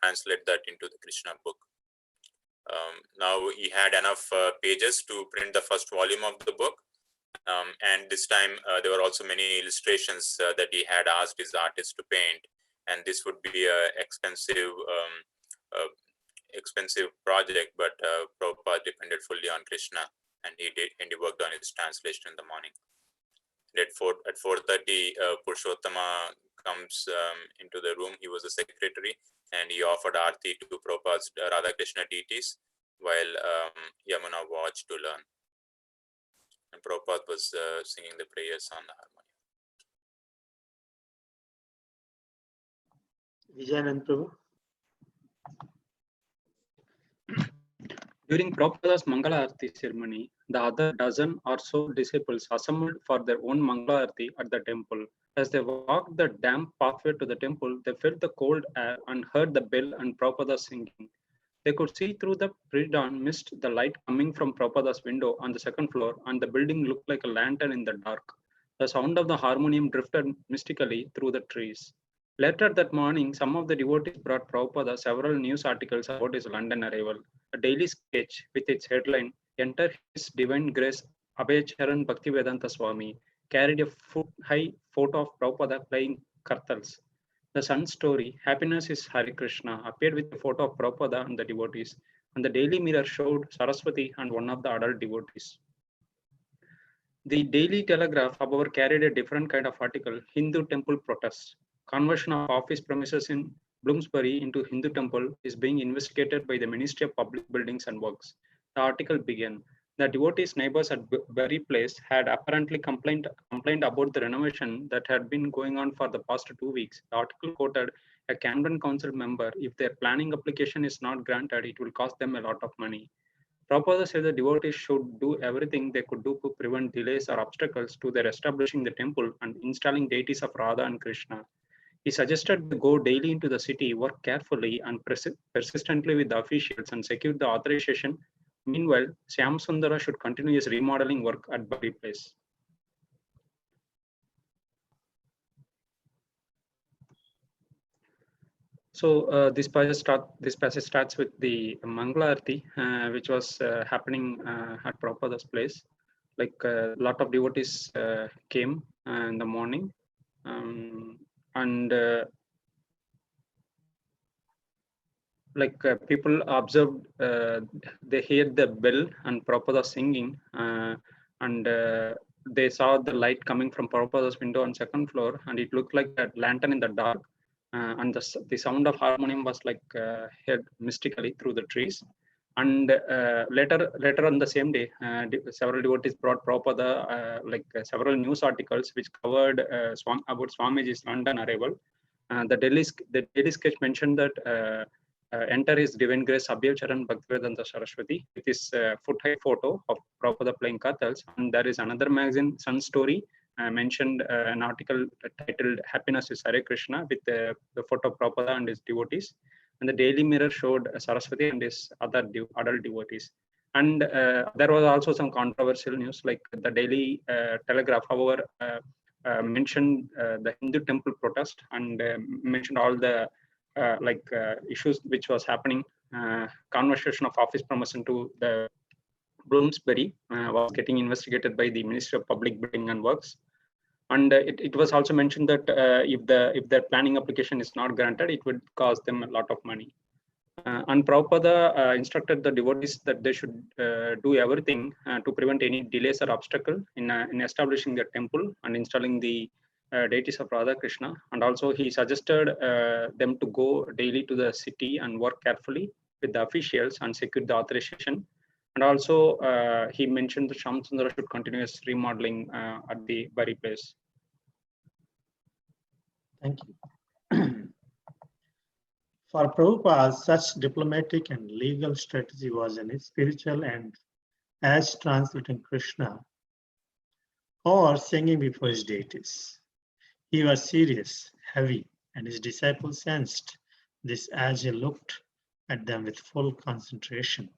translate that into the Krishna book. Now he had enough pages to print the first volume of the book, and this time there were also many illustrations that he had asked his artist to paint, and this would be an expensive project, but Prabhupada depended fully on Krishna, and he worked on his translation in the morning. At 4:30, Purushottama comes into the room. He was the secretary, and he offered Aarti to Prabhupada's Radha Krishna deities, while Yamuna watched to learn. And Prabhupada was singing the prayers on the harmonium. Vijayanand Prabhu. During Prabhupada's Mangala Arati ceremony, the other dozen or so disciples assembled for their own Mangala Arati at the temple. As they walked the damp pathway to the temple, they felt the cold air and heard the bell and Prabhupada singing. They could see through the pre-dawn mist the light coming from Prabhupada's window on the 2nd floor, and the building looked like a lantern in the dark. The sound of the harmonium drifted mystically through the trees. Later that morning, some of the devotees brought Prabhupada several news articles about his London arrival. A daily sketch with its headline, "Enter His Divine Grace Abhayacharan Bhaktivedanta Swami," carried a foot-high photo of Prabhupada playing kartals. The Sun story, "Happiness is Hare Krishna," appeared with a photo of Prabhupada and the devotees, and the Daily Mirror showed Saraswati and one of the adult devotees. The Daily Telegraph, however, carried a different kind of article, "Hindu Temple Protests. Conversion of office premises in Bloomsbury into Hindu temple is being investigated by the Ministry of Public Buildings and Works." The article began, "The devotees' neighbors at Bury Place had apparently complained about the renovation that had been going on for the past 2 weeks." The article quoted a Camden Council member, "If their planning application is not granted, it will cost them a lot of money." Prabhupada said the devotees should do everything they could do to prevent delays or obstacles to their establishing the temple and installing deities of Radha and Krishna. He suggested they go daily into the city, work carefully and persistently with the officials, and secure the authorization. Meanwhile, Syam Sundara should continue his remodeling work at Bury Place. So this passage starts with the Mangala Arati, which was happening at Prabhupada's place. Like a lot of devotees came in the morning, and people observed, they heard the bell and Prabhupada singing, and they saw the light coming from Prabhupada's window on second floor, and it looked like a lantern in the dark. And the sound of harmonium was like heard mystically through the trees. And later on the same day, several devotees brought Prabhupada several news articles which covered about Swamiji's London arrival. The Daily Sketch mentioned that enter His Divine Grace Abhyal Charan Bhaktivedanta Saraswati with his foot-high photo of Prabhupada playing Kathals. And there is another magazine, Sun Story, mentioned an article titled Happiness is Hare Krishna with the photo of Prabhupada and his devotees. And the Daily Mirror showed Saraswati and his other adult devotees. And there was also some controversial news, like the Daily Telegraph, however, mentioned the Hindu temple protest and mentioned all the issues which was happening. Conversion of office promotion to the Bloomsbury was getting investigated by the Ministry of Public Building and Works. And it was also mentioned that if their planning application is not granted, it would cost them a lot of money. And Prabhupada instructed the devotees that they should do everything to prevent any delays or obstacle in establishing their temple and installing the deities of Radha Krishna. And also he suggested them to go daily to the city and work carefully with the officials and secure the authorization. And also he mentioned that Shamsundara should continue his remodeling at the Bari place. Thank you. For Prabhupada, such diplomatic and legal strategy was in his spiritual and as translating Krishna or singing before his deities. He was serious, heavy, and his disciples sensed this as he looked at them with full concentration.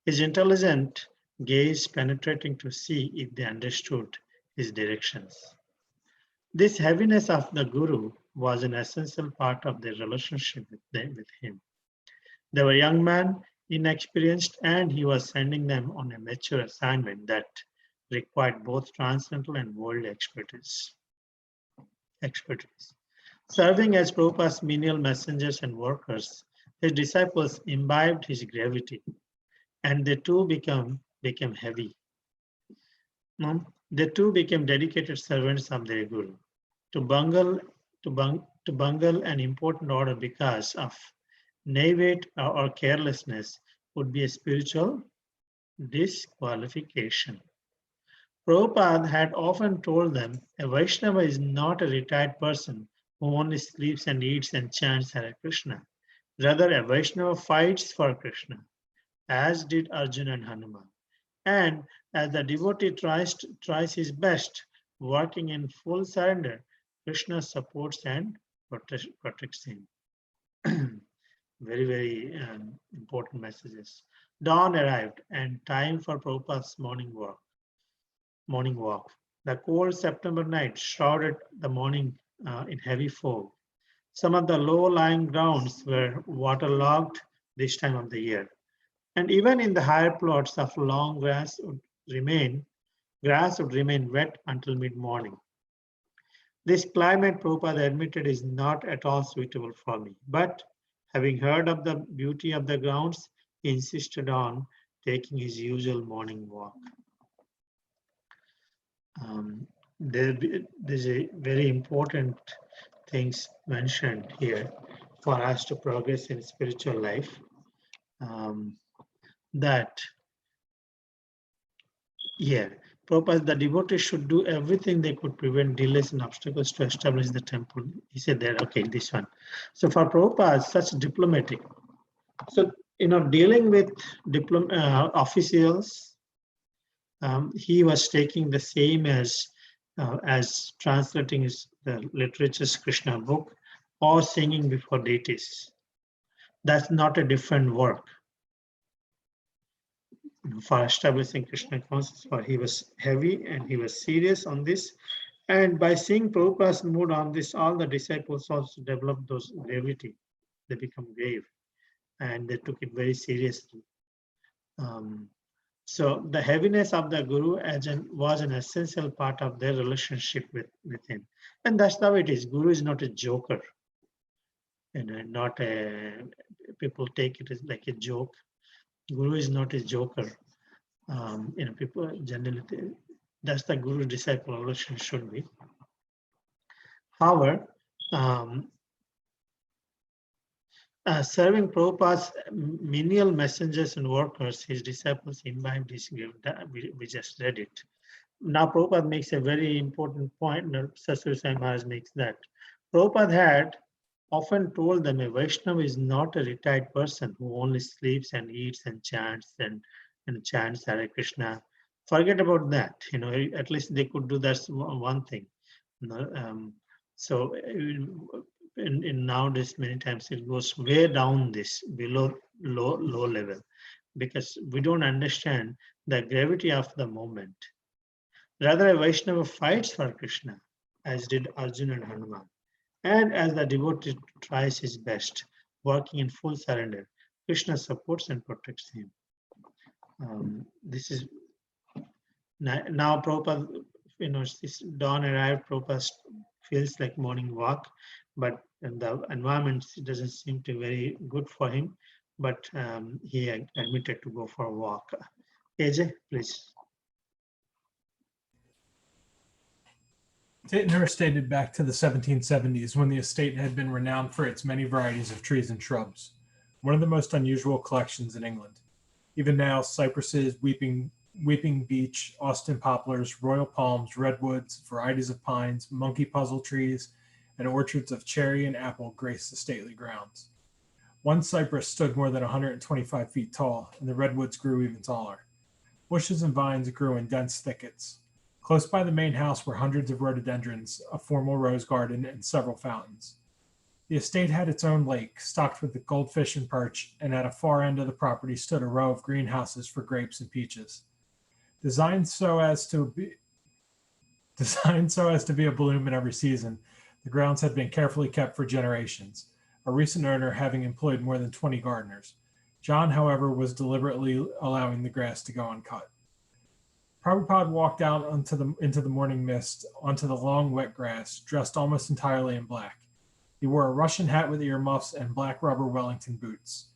His intelligent gaze penetrating to see if they understood his directions. This heaviness of the Guru was an essential part of their relationship with him. They were young men, inexperienced, and he was sending them on a mature assignment that required both transcendental and worldly expertise. Serving as Prabhupada's menial messengers and workers, his disciples imbibed his gravity, and they too became heavy. They too became dedicated servants of their Guru. To bungle an important order because of naivete or carelessness would be a spiritual disqualification. Prabhupada had often told them a Vaishnava is not a retired person who only sleeps and eats and chants Hare Krishna. Rather, a Vaishnava fights for Krishna, as did Arjuna and Hanuman. And as the devotee tries his best, working in full surrender, Krishna supports and protects him. Very, very important messages. Dawn arrived and time for Prabhupada's morning walk. The cold September night shrouded the morning in heavy fog. Some of the low-lying grounds were waterlogged this time of the year. And even in the higher plots of long grass would remain wet until mid-morning. This climate, Prabhupada admitted, is not at all suitable for me. But having heard of the beauty of the grounds, he insisted on taking his usual morning walk. There's a very important things mentioned here for us to progress in spiritual life. Prabhupada, the devotees should do everything they could prevent delays and obstacles to establish the temple. He said that, okay, this one. So for Prabhupada, such diplomatic. So, dealing with officials, he was taking the same as translating the literature's Krishna book or singing before deities. That's not a different work. For establishing Krishna consciousness, for he was heavy and he was serious on this. And by seeing Prabhupada's mood on this, all the disciples also developed those gravity. They become grave and they took it very seriously. So the heaviness of the Guru was an essential part of their relationship with him. And that's how it is. Guru is not a joker. People take it as like a joke. Guru is not a joker. People generally That's the guru-disciple relation should be. However, serving Prabhupada's menial messengers and workers, his disciples imbibed his gift. We just read it. Now Prabhupada makes a very important point, Sasur Sai Maharaj makes that. Prabhupada had often told them a Vaishnava is not a retired person who only sleeps and eats and chants and chants Hare Krishna. Forget about that. At least they could do that one thing. So in nowadays, many times it goes way down this below low level, because we don't understand the gravity of the moment. Rather, a Vaishnava fights for Krishna, as did Arjuna and Hanuman. And as the devotee tries his best, working in full surrender, Krishna supports and protects him. This is now Prabhupada, this dawn arrived, Prabhupada feels like morning walk, but the environment doesn't seem to be very good for him, but he admitted to go for a walk. AJ, please. Tittenhurst dated back to the 1770s, when the estate had been renowned for its many varieties of trees and shrubs, one of the most unusual collections in England. Even now, cypresses, weeping beech, Austin poplars, royal palms, redwoods, varieties of pines, monkey puzzle trees, and orchards of cherry and apple grace the stately grounds. One cypress stood more than 125 feet tall, and the redwoods grew even taller. Bushes and vines grew in dense thickets. Close by the main house were hundreds of rhododendrons, a formal rose garden, and several fountains. The estate had its own lake, stocked with goldfish and perch, and at a far end of the property stood a row of greenhouses for grapes and peaches. Designed so as to be a bloom in every season, the grounds had been carefully kept for generations, a recent owner having employed more than 20 gardeners. John, however, was deliberately allowing the grass to go uncut. Prabhupada walked out into the morning mist, onto the long, wet grass, dressed almost entirely in black. He wore a Russian hat with earmuffs and black rubber Wellington boots.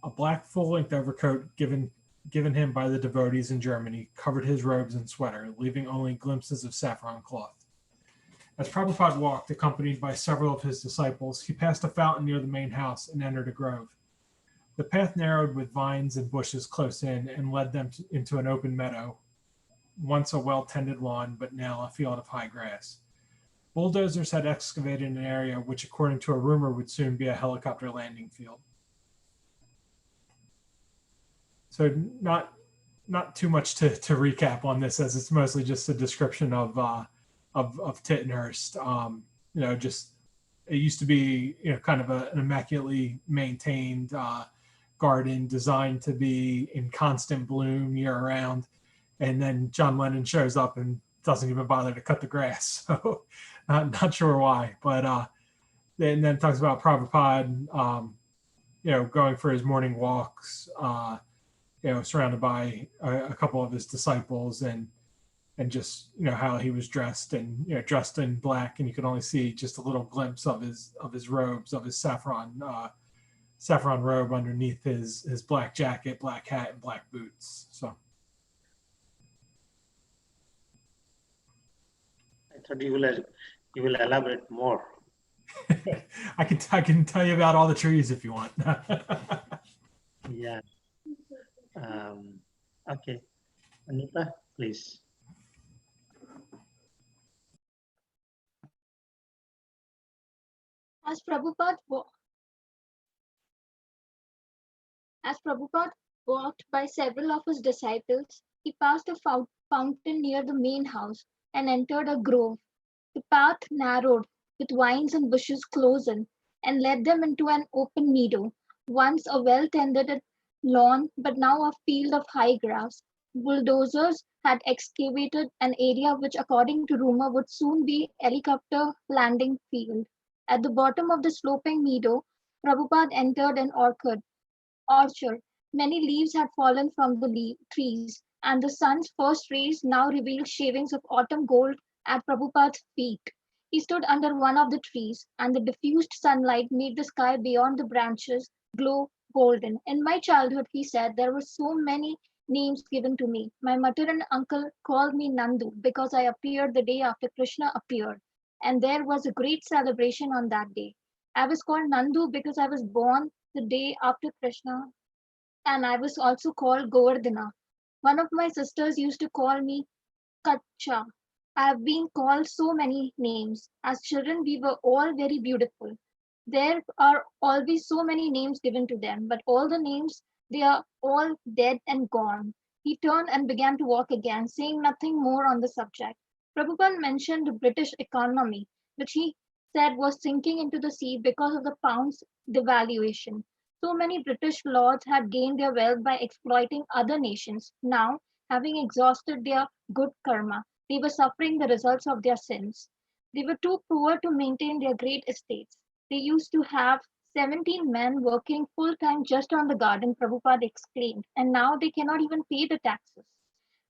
A black full-length overcoat given him by the devotees in Germany covered his robes and sweater, leaving only glimpses of saffron cloth. As Prabhupada walked, accompanied by several of his disciples, he passed a fountain near the main house and entered a grove. The path narrowed with vines and bushes close in and led them into an open meadow, once a well-tended lawn, but now a field of high grass. Bulldozers had excavated an area which, according to a rumor, would soon be a helicopter landing field. So not too much to recap on this, as it's mostly just a description of Tittenhurst. Just it used to be kind of an immaculately maintained garden designed to be in constant bloom year round. And then John Lennon shows up and doesn't even bother to cut the grass. So not sure why, but then it talks about Prabhupada, going for his morning walks, surrounded by a couple of his disciples, and just how he was dressed, and dressed in black, and you could only see just a little glimpse of his robes, of his saffron robe underneath his black jacket, black hat, and black boots. So. I thought you will elaborate more. I can tell you about all the trees if you want. Yeah. Okay. Anita, please. As Prabhupada walked by several of his disciples, he passed a fountain near the main house and entered a grove. The path narrowed, with vines and bushes close in, and led them into an open meadow, once a well-tended lawn, but now a field of high grass. Bulldozers had excavated an area which, according to rumor, would soon be helicopter landing field. At the bottom of the sloping meadow, Prabhupada entered an orchard. Many leaves had fallen from the trees, and the sun's first rays now revealed shavings of autumn gold at Prabhupada's feet. He stood under one of the trees, and the diffused sunlight made the sky beyond the branches glow golden. In my childhood, he said, there were so many names given to me. My mother and uncle called me Nandu because I appeared the day after Krishna appeared, and there was a great celebration on that day. I was called Nandu because I was born the day after Krishna, and I was also called Govardhana. One of my sisters used to call me Kacha. I have been called so many names. As children, we were all very beautiful. There are always so many names given to them, but all the names, they are all dead and gone. He turned and began to walk again, saying nothing more on the subject. Prabhupada mentioned the British economy, which he said was sinking into the sea because of the pound's devaluation. So many British lords had gained their wealth by exploiting other nations. Now, having exhausted their good karma, they were suffering the results of their sins. They were too poor to maintain their great estates. They used to have 17 men working full time just on the garden, Prabhupada explained, and now they cannot even pay the taxes.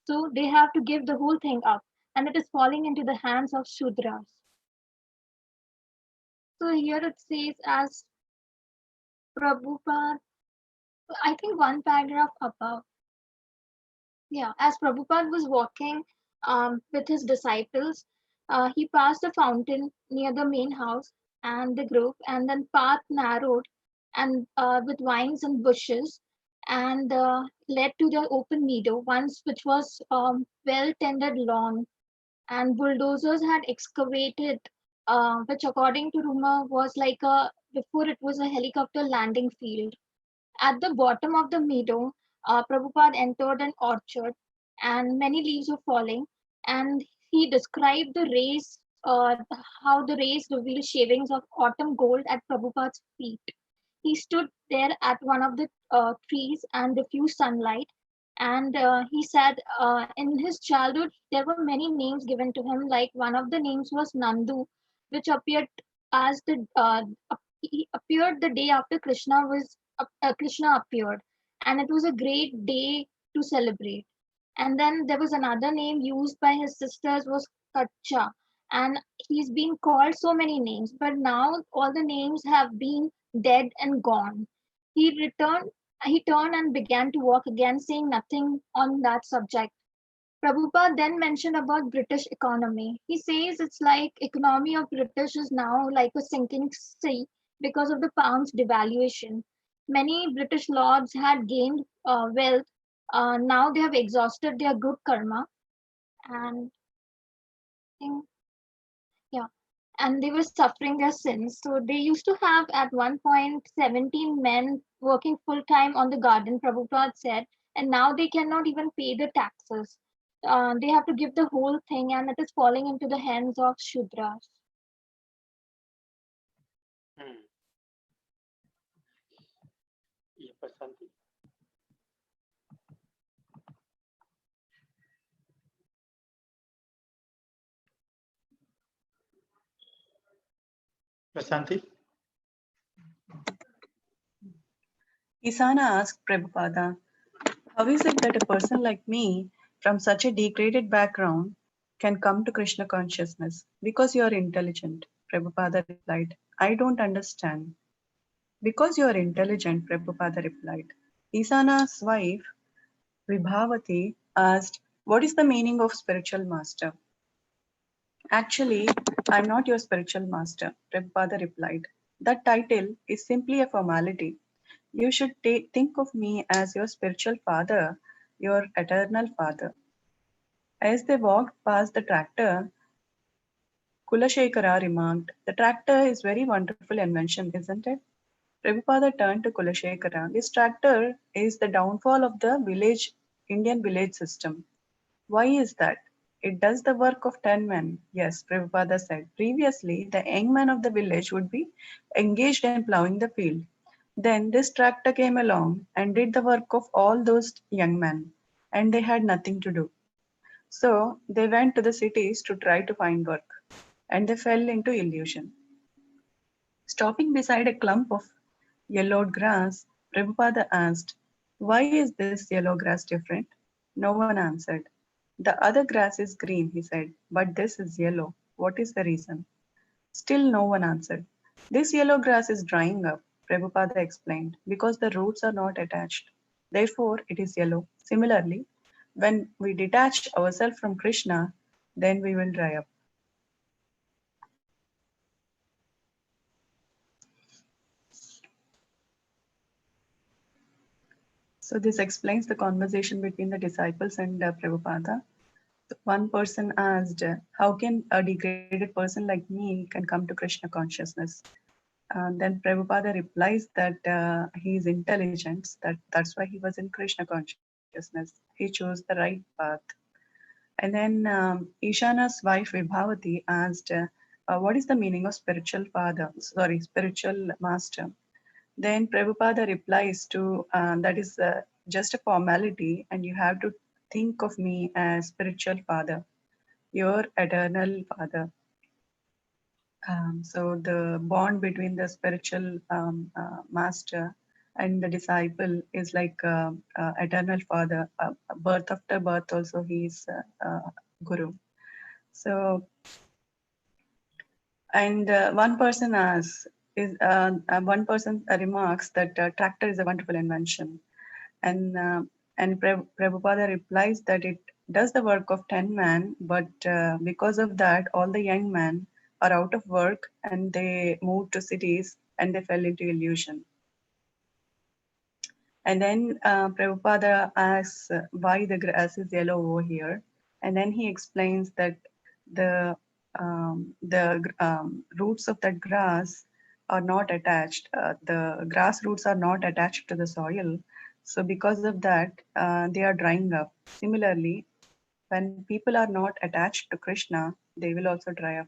So they have to give the whole thing up, and it is falling into the hands of Shudras. So here it says, as Prabhupada, I think one paragraph above. Yeah, as Prabhupada was walking with his disciples, he passed a fountain near the main house and the group, and then path narrowed and with vines and bushes, and led to the open meadow, once which was well tended lawn, and bulldozers had excavated, which according to rumor was like a before it was a helicopter landing field. At the bottom of the meadow, Prabhupada entered an orchard and many leaves were falling. And he described the rays, how the rays revealed shavings of autumn gold at Prabhupada's feet. He stood there at one of the trees and diffused sunlight. And he said in his childhood, there were many names given to him. Like one of the names was Nandu, which appeared as he appeared the day after Krishna appeared, and it was a great day to celebrate. And then there was another name used by his sisters was Kacha, and he's been called so many names, but now all the names have been dead and gone. He returned, he turned and began to walk again, saying nothing on that subject. Prabhupada then mentioned about British economy. He says it's like economy of British is now like a sinking sea because of the pound's devaluation. Many British lords had gained wealth. Now they have exhausted their good karma, and I think, yeah, and they were suffering their sins. So they used to have at one point 17 men working full time on the garden, Prabhupada said, and now they cannot even pay the taxes. They have to give the whole thing, and it is falling into the hands of Shudras. Yeah, Prasanthi. Prasanthi. Isana asked Prabhupada, how is it that a person like me, from such a degraded background, can come to Krishna consciousness? Because you are intelligent, Prabhupada replied. I don't understand. Because you are intelligent, Prabhupada replied. Isana's wife, Vibhavati, asked, what is the meaning of spiritual master? Actually, I'm not your spiritual master, Prabhupada replied. That title is simply a formality. You should think of me as your spiritual father, your eternal father. As they walked past the tractor, Kulashekara remarked, the tractor is very wonderful invention, isn't it? Prabhupada turned to Kulashekara. This tractor is the downfall of the Indian village system. Why is that? It does the work of 10 men. Yes, Prabhupada said. Previously, the young men of the village would be engaged in plowing the field. Then this tractor came along and did the work of all those young men, and they had nothing to do. So they went to the cities to try to find work, and they fell into illusion. Stopping beside a clump of yellowed grass, Prabhupada asked, why is this yellow grass different? No one answered. The other grass is green, he said, but this is yellow. What is the reason? Still no one answered. This yellow grass is drying up, Prabhupada explained, because the roots are not attached. Therefore, it is yellow. Similarly, when we detach ourselves from Krishna, then we will dry up. So this explains the conversation between the disciples and Prabhupada. One person asked, how can a degraded person like me can come to Krishna consciousness? Then Prabhupada replies that he is intelligent, that's why he was in Krishna consciousness. He chose the right path. And then Ishana's wife Vibhavati asked, what is the meaning of spiritual master? Then Prabhupada replies to that is just a formality, and you have to think of me as spiritual father, your eternal father. So the bond between the spiritual master and the disciple is like eternal father. Birth after birth, also he is guru. So, and one person asks, one person remarks that tractor is a wonderful invention, and Prabhupada replies that it does the work of 10 men, but because of that, all the young men are out of work and they moved to cities and they fell into illusion. And then Prabhupada asks why the grass is yellow over here, and then he explains that the roots of that grass are not attached. The grass roots are not attached to the soil, so because of that, they are drying up. Similarly, when people are not attached to Krishna, they will also dry up.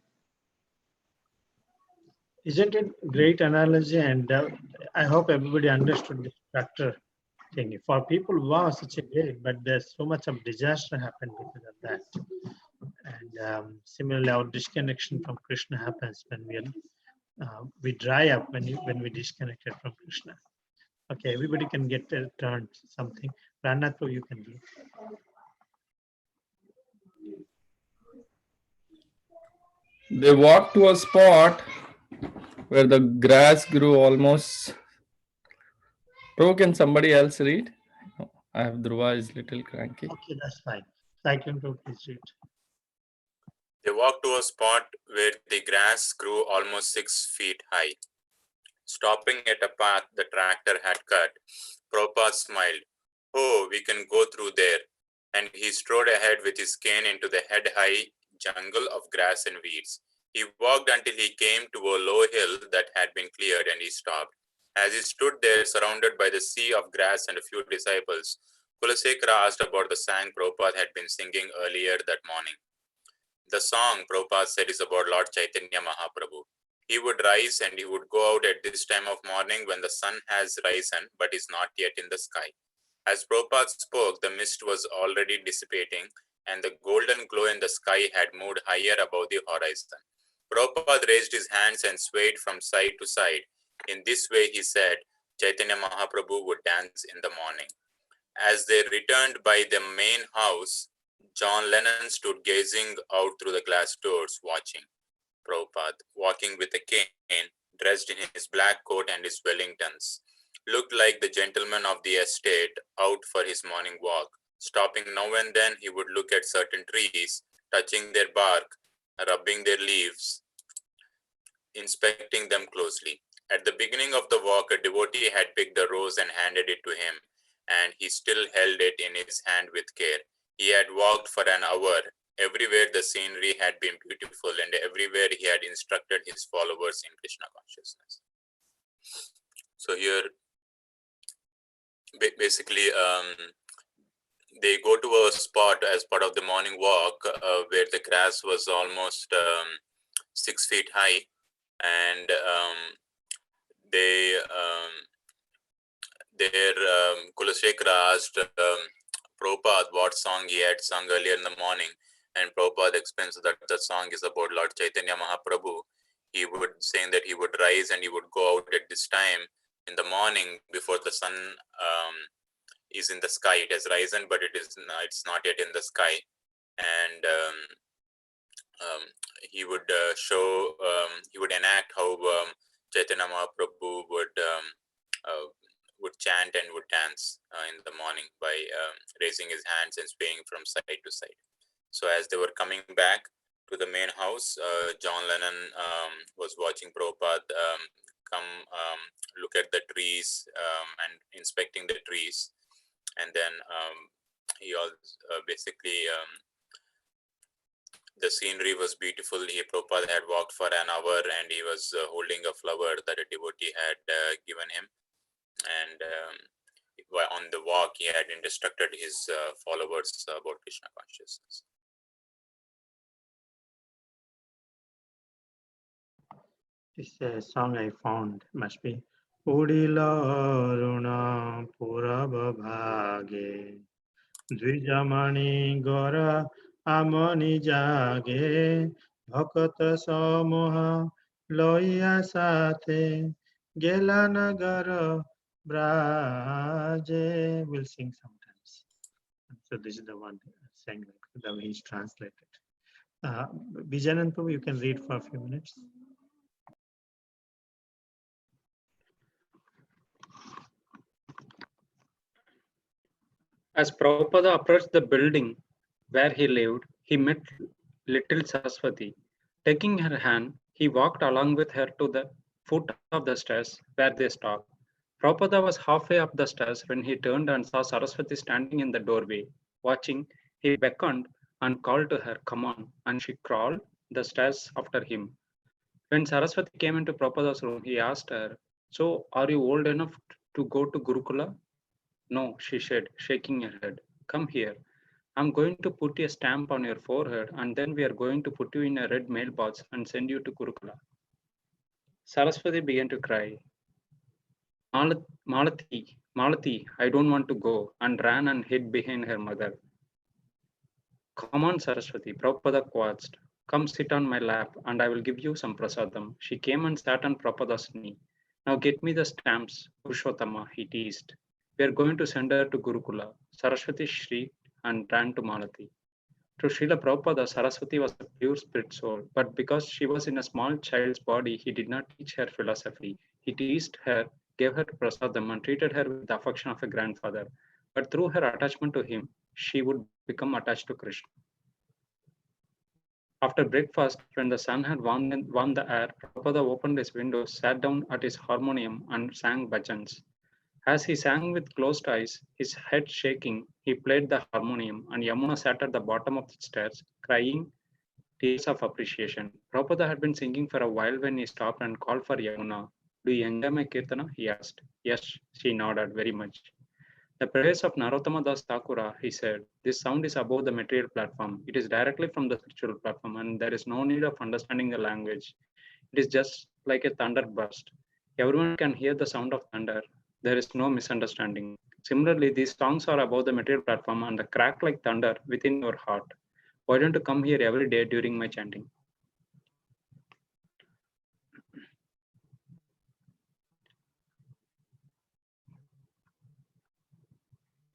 Isn't it great analogy? And I hope everybody understood this tractor thing. For people, wow, such a great, but there's so much of disaster happened because of that. And similarly, our disconnection from Krishna happens when we dry up when we disconnected from Krishna. Okay, everybody can get a turn something. Ranatho, you can do. They walked to a spot where the grass grew almost. Bro, can somebody else read? I have Dhruva is little cranky. Okay, that's fine. Cycling to please read. They walked to a spot where the grass grew almost 6 feet high. Stopping at a path the tractor had cut, Prabhupada smiled. Oh, we can go through there. And he strode ahead with his cane into the head-high jungle of grass and weeds. He walked until he came to a low hill that had been cleared, and he stopped. As he stood there, surrounded by the sea of grass and a few disciples, Kulasekara asked about the song Prabhupada had been singing earlier that morning. The song, Prabhupada said, is about Lord Chaitanya Mahaprabhu. He would rise and he would go out at this time of morning when the sun has risen but is not yet in the sky. As Prabhupada spoke, the mist was already dissipating and the golden glow in the sky had moved higher above the horizon. Prabhupada raised his hands and swayed from side to side. In this way, he said, Chaitanya Mahaprabhu would dance in the morning. As they returned by the main house, John Lennon stood gazing out through the glass doors, watching. Prabhupada, walking with a cane, dressed in his black coat and his Wellingtons, looked like the gentleman of the estate out for his morning walk. Stopping now and then, he would look at certain trees, touching their bark, rubbing their leaves, inspecting them closely. At the beginning of the walk, a devotee had picked a rose and handed it to him, and he still held it in his hand with care. He had walked for an hour. Everywhere the scenery had been beautiful, and everywhere he had instructed his followers in Krishna consciousness. So here, basically, they go to a spot as part of the morning walk where the grass was almost 6 feet high, and Kulasekara asked Prabhupada what song he had sung earlier in the morning, and Prabhupada explains that the song is about Lord Chaitanya Mahaprabhu. He would saying that he would rise and he would go out at this time in the morning before the sun is in the sky. It has risen, but it's not yet in the sky, and he would he would enact how Chaitanya Mahaprabhu would chant and would dance in the morning by raising his hands and swaying from side to side. So as they were coming back to the main house, John Lennon was watching Prabhupada come look at the trees and inspecting the trees. And then he also basically, the scenery was beautiful. Prabhupada had walked for an hour and he was holding a flower that a devotee had given him. And on the walk, he had instructed his followers about Krishna consciousness. This song I found must be Udila Runa Purava Bhage Dvijamani Gora Amani Jage Bhakata Samoha Loya Sathe Gela Nagara Braje. We'll sing sometimes. So this is the one saying like the way he's translated. Bijanan Prabhu, you can read for a few minutes. As Prabhupada approached the building where he lived, he met little Saraswati. Taking her hand, he walked along with her to the foot of the stairs where they stopped. Prabhupada was halfway up the stairs when he turned and saw Saraswati standing in the doorway. Watching, he beckoned and called to her, "Come on," and she crawled the stairs after him. When Saraswati came into Prabhupada's room, he asked her, "So, are you old enough to go to Gurukula?" "No," she said, shaking her head. "Come here. I'm going to put a stamp on your forehead and then we are going to put you in a red mailbox and send you to Gurukula." Saraswati began to cry. Malati, I don't want to go," and ran and hid behind her mother. "Come on, Saraswati," Prabhupada coaxed. "Come sit on my lap and I will give you some prasadam." She came and sat on Prabhupada's knee. "Now get me the stamps, Purushottama," he teased. "We are going to send her to Gurukula." Saraswati shrieked and ran to Malati. To Srila Prabhupada, Saraswati was a pure spirit soul, but because she was in a small child's body, he did not teach her philosophy. He teased her, gave her prasadam, and treated her with the affection of a grandfather. But through her attachment to him, she would become attached to Krishna. After breakfast, when the sun had warmed the air, Prabhupada opened his window, sat down at his harmonium, and sang bhajans. As he sang with closed eyes, his head shaking, he played the harmonium, and Yamuna sat at the bottom of the stairs, crying tears of appreciation. Prabhupada had been singing for a while when he stopped and called for Yamuna. "Do you enjoy my kirtana?" he asked. "Yes," she nodded very much. "The prayers of Narottama Das Thakura," he said. "This sound is above the material platform. It is directly from the spiritual platform, and there is no need of understanding the language. It is just like a thunder burst. Everyone can hear the sound of thunder. There is no misunderstanding. Similarly, these songs are above the material platform and the crack like thunder within your heart. Why don't you come here every day during my chanting?"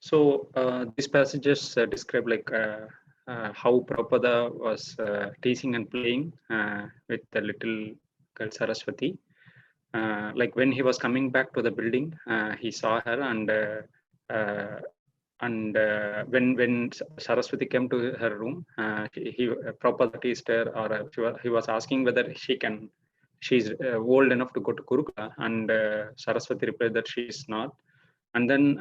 So these passages describe like how Prabhupada was teasing and playing with the little girl Saraswati. Like when he was coming back to the building, he saw her, and when Saraswati came to her room, Prabhupada teased her, or he was asking whether she's old enough to go to Gurukula, and Saraswati replied that she is not. And then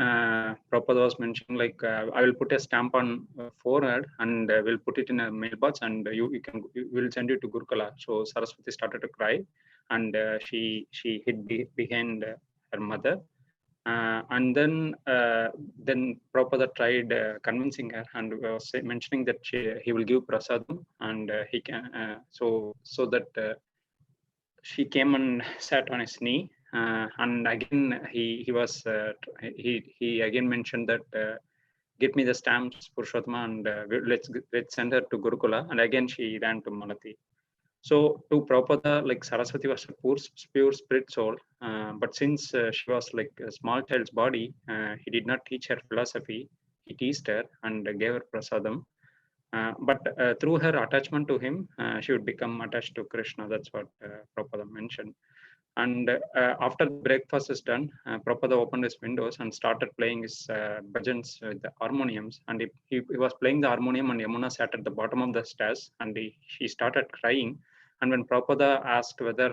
Prabhupada was mentioning like, "I will put a stamp on forehead and we'll put it in a mailbox and we'll send you to Gurukula." So Saraswati started to cry, and she hid behind her mother. And then Prabhupada tried convincing her and was mentioning that he will give prasadam, and he can so that she came and sat on his knee. And again he again mentioned that, "Get me the stamps, Purushottama, and let's send her to Gurukula." And again she ran to Malati. So to Prabhupada, like Saraswati was a pure spirit soul, but since she was like a small child's body, he did not teach her philosophy. He teased her and gave her prasadam. But through her attachment to him, she would become attached to Krishna. That's what Prabhupada mentioned. And after breakfast is done, Prabhupada opened his windows and started playing his bhajans with the harmoniums. And he was playing the harmonium, and Yamuna sat at the bottom of the stairs, and she started crying. And when Prabhupada asked whether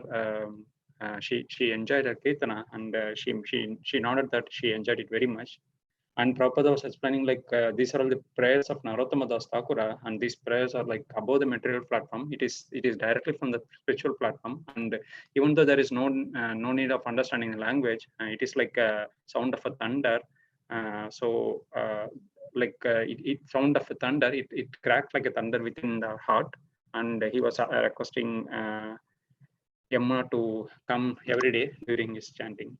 she enjoyed her kirtana, and she nodded that she enjoyed it very much. And Prabhupada was explaining like these are all the prayers of Narottama Das Thakura, and these prayers are like above the material platform. It is directly from the spiritual platform, and even though there is no need of understanding the language, it is like a sound of a thunder. It sound of a thunder, it cracked like a thunder within the heart, and he was requesting Yamuna to come every day during his chanting.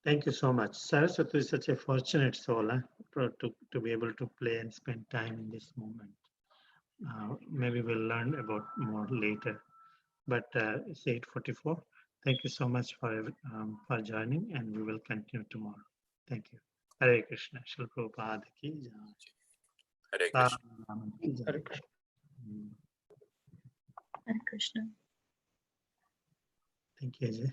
Thank you so much. Saraswati is such a fortunate soul to be able to play and spend time in this moment. Maybe we'll learn about more later. But it's 8:44. Thank you so much for joining, and we will continue tomorrow. Thank you. Hare Krishna. Shri Prabhupada ki jai. Hare Krishna. Hare Krishna. Hare Krishna. Thank you, Ajay.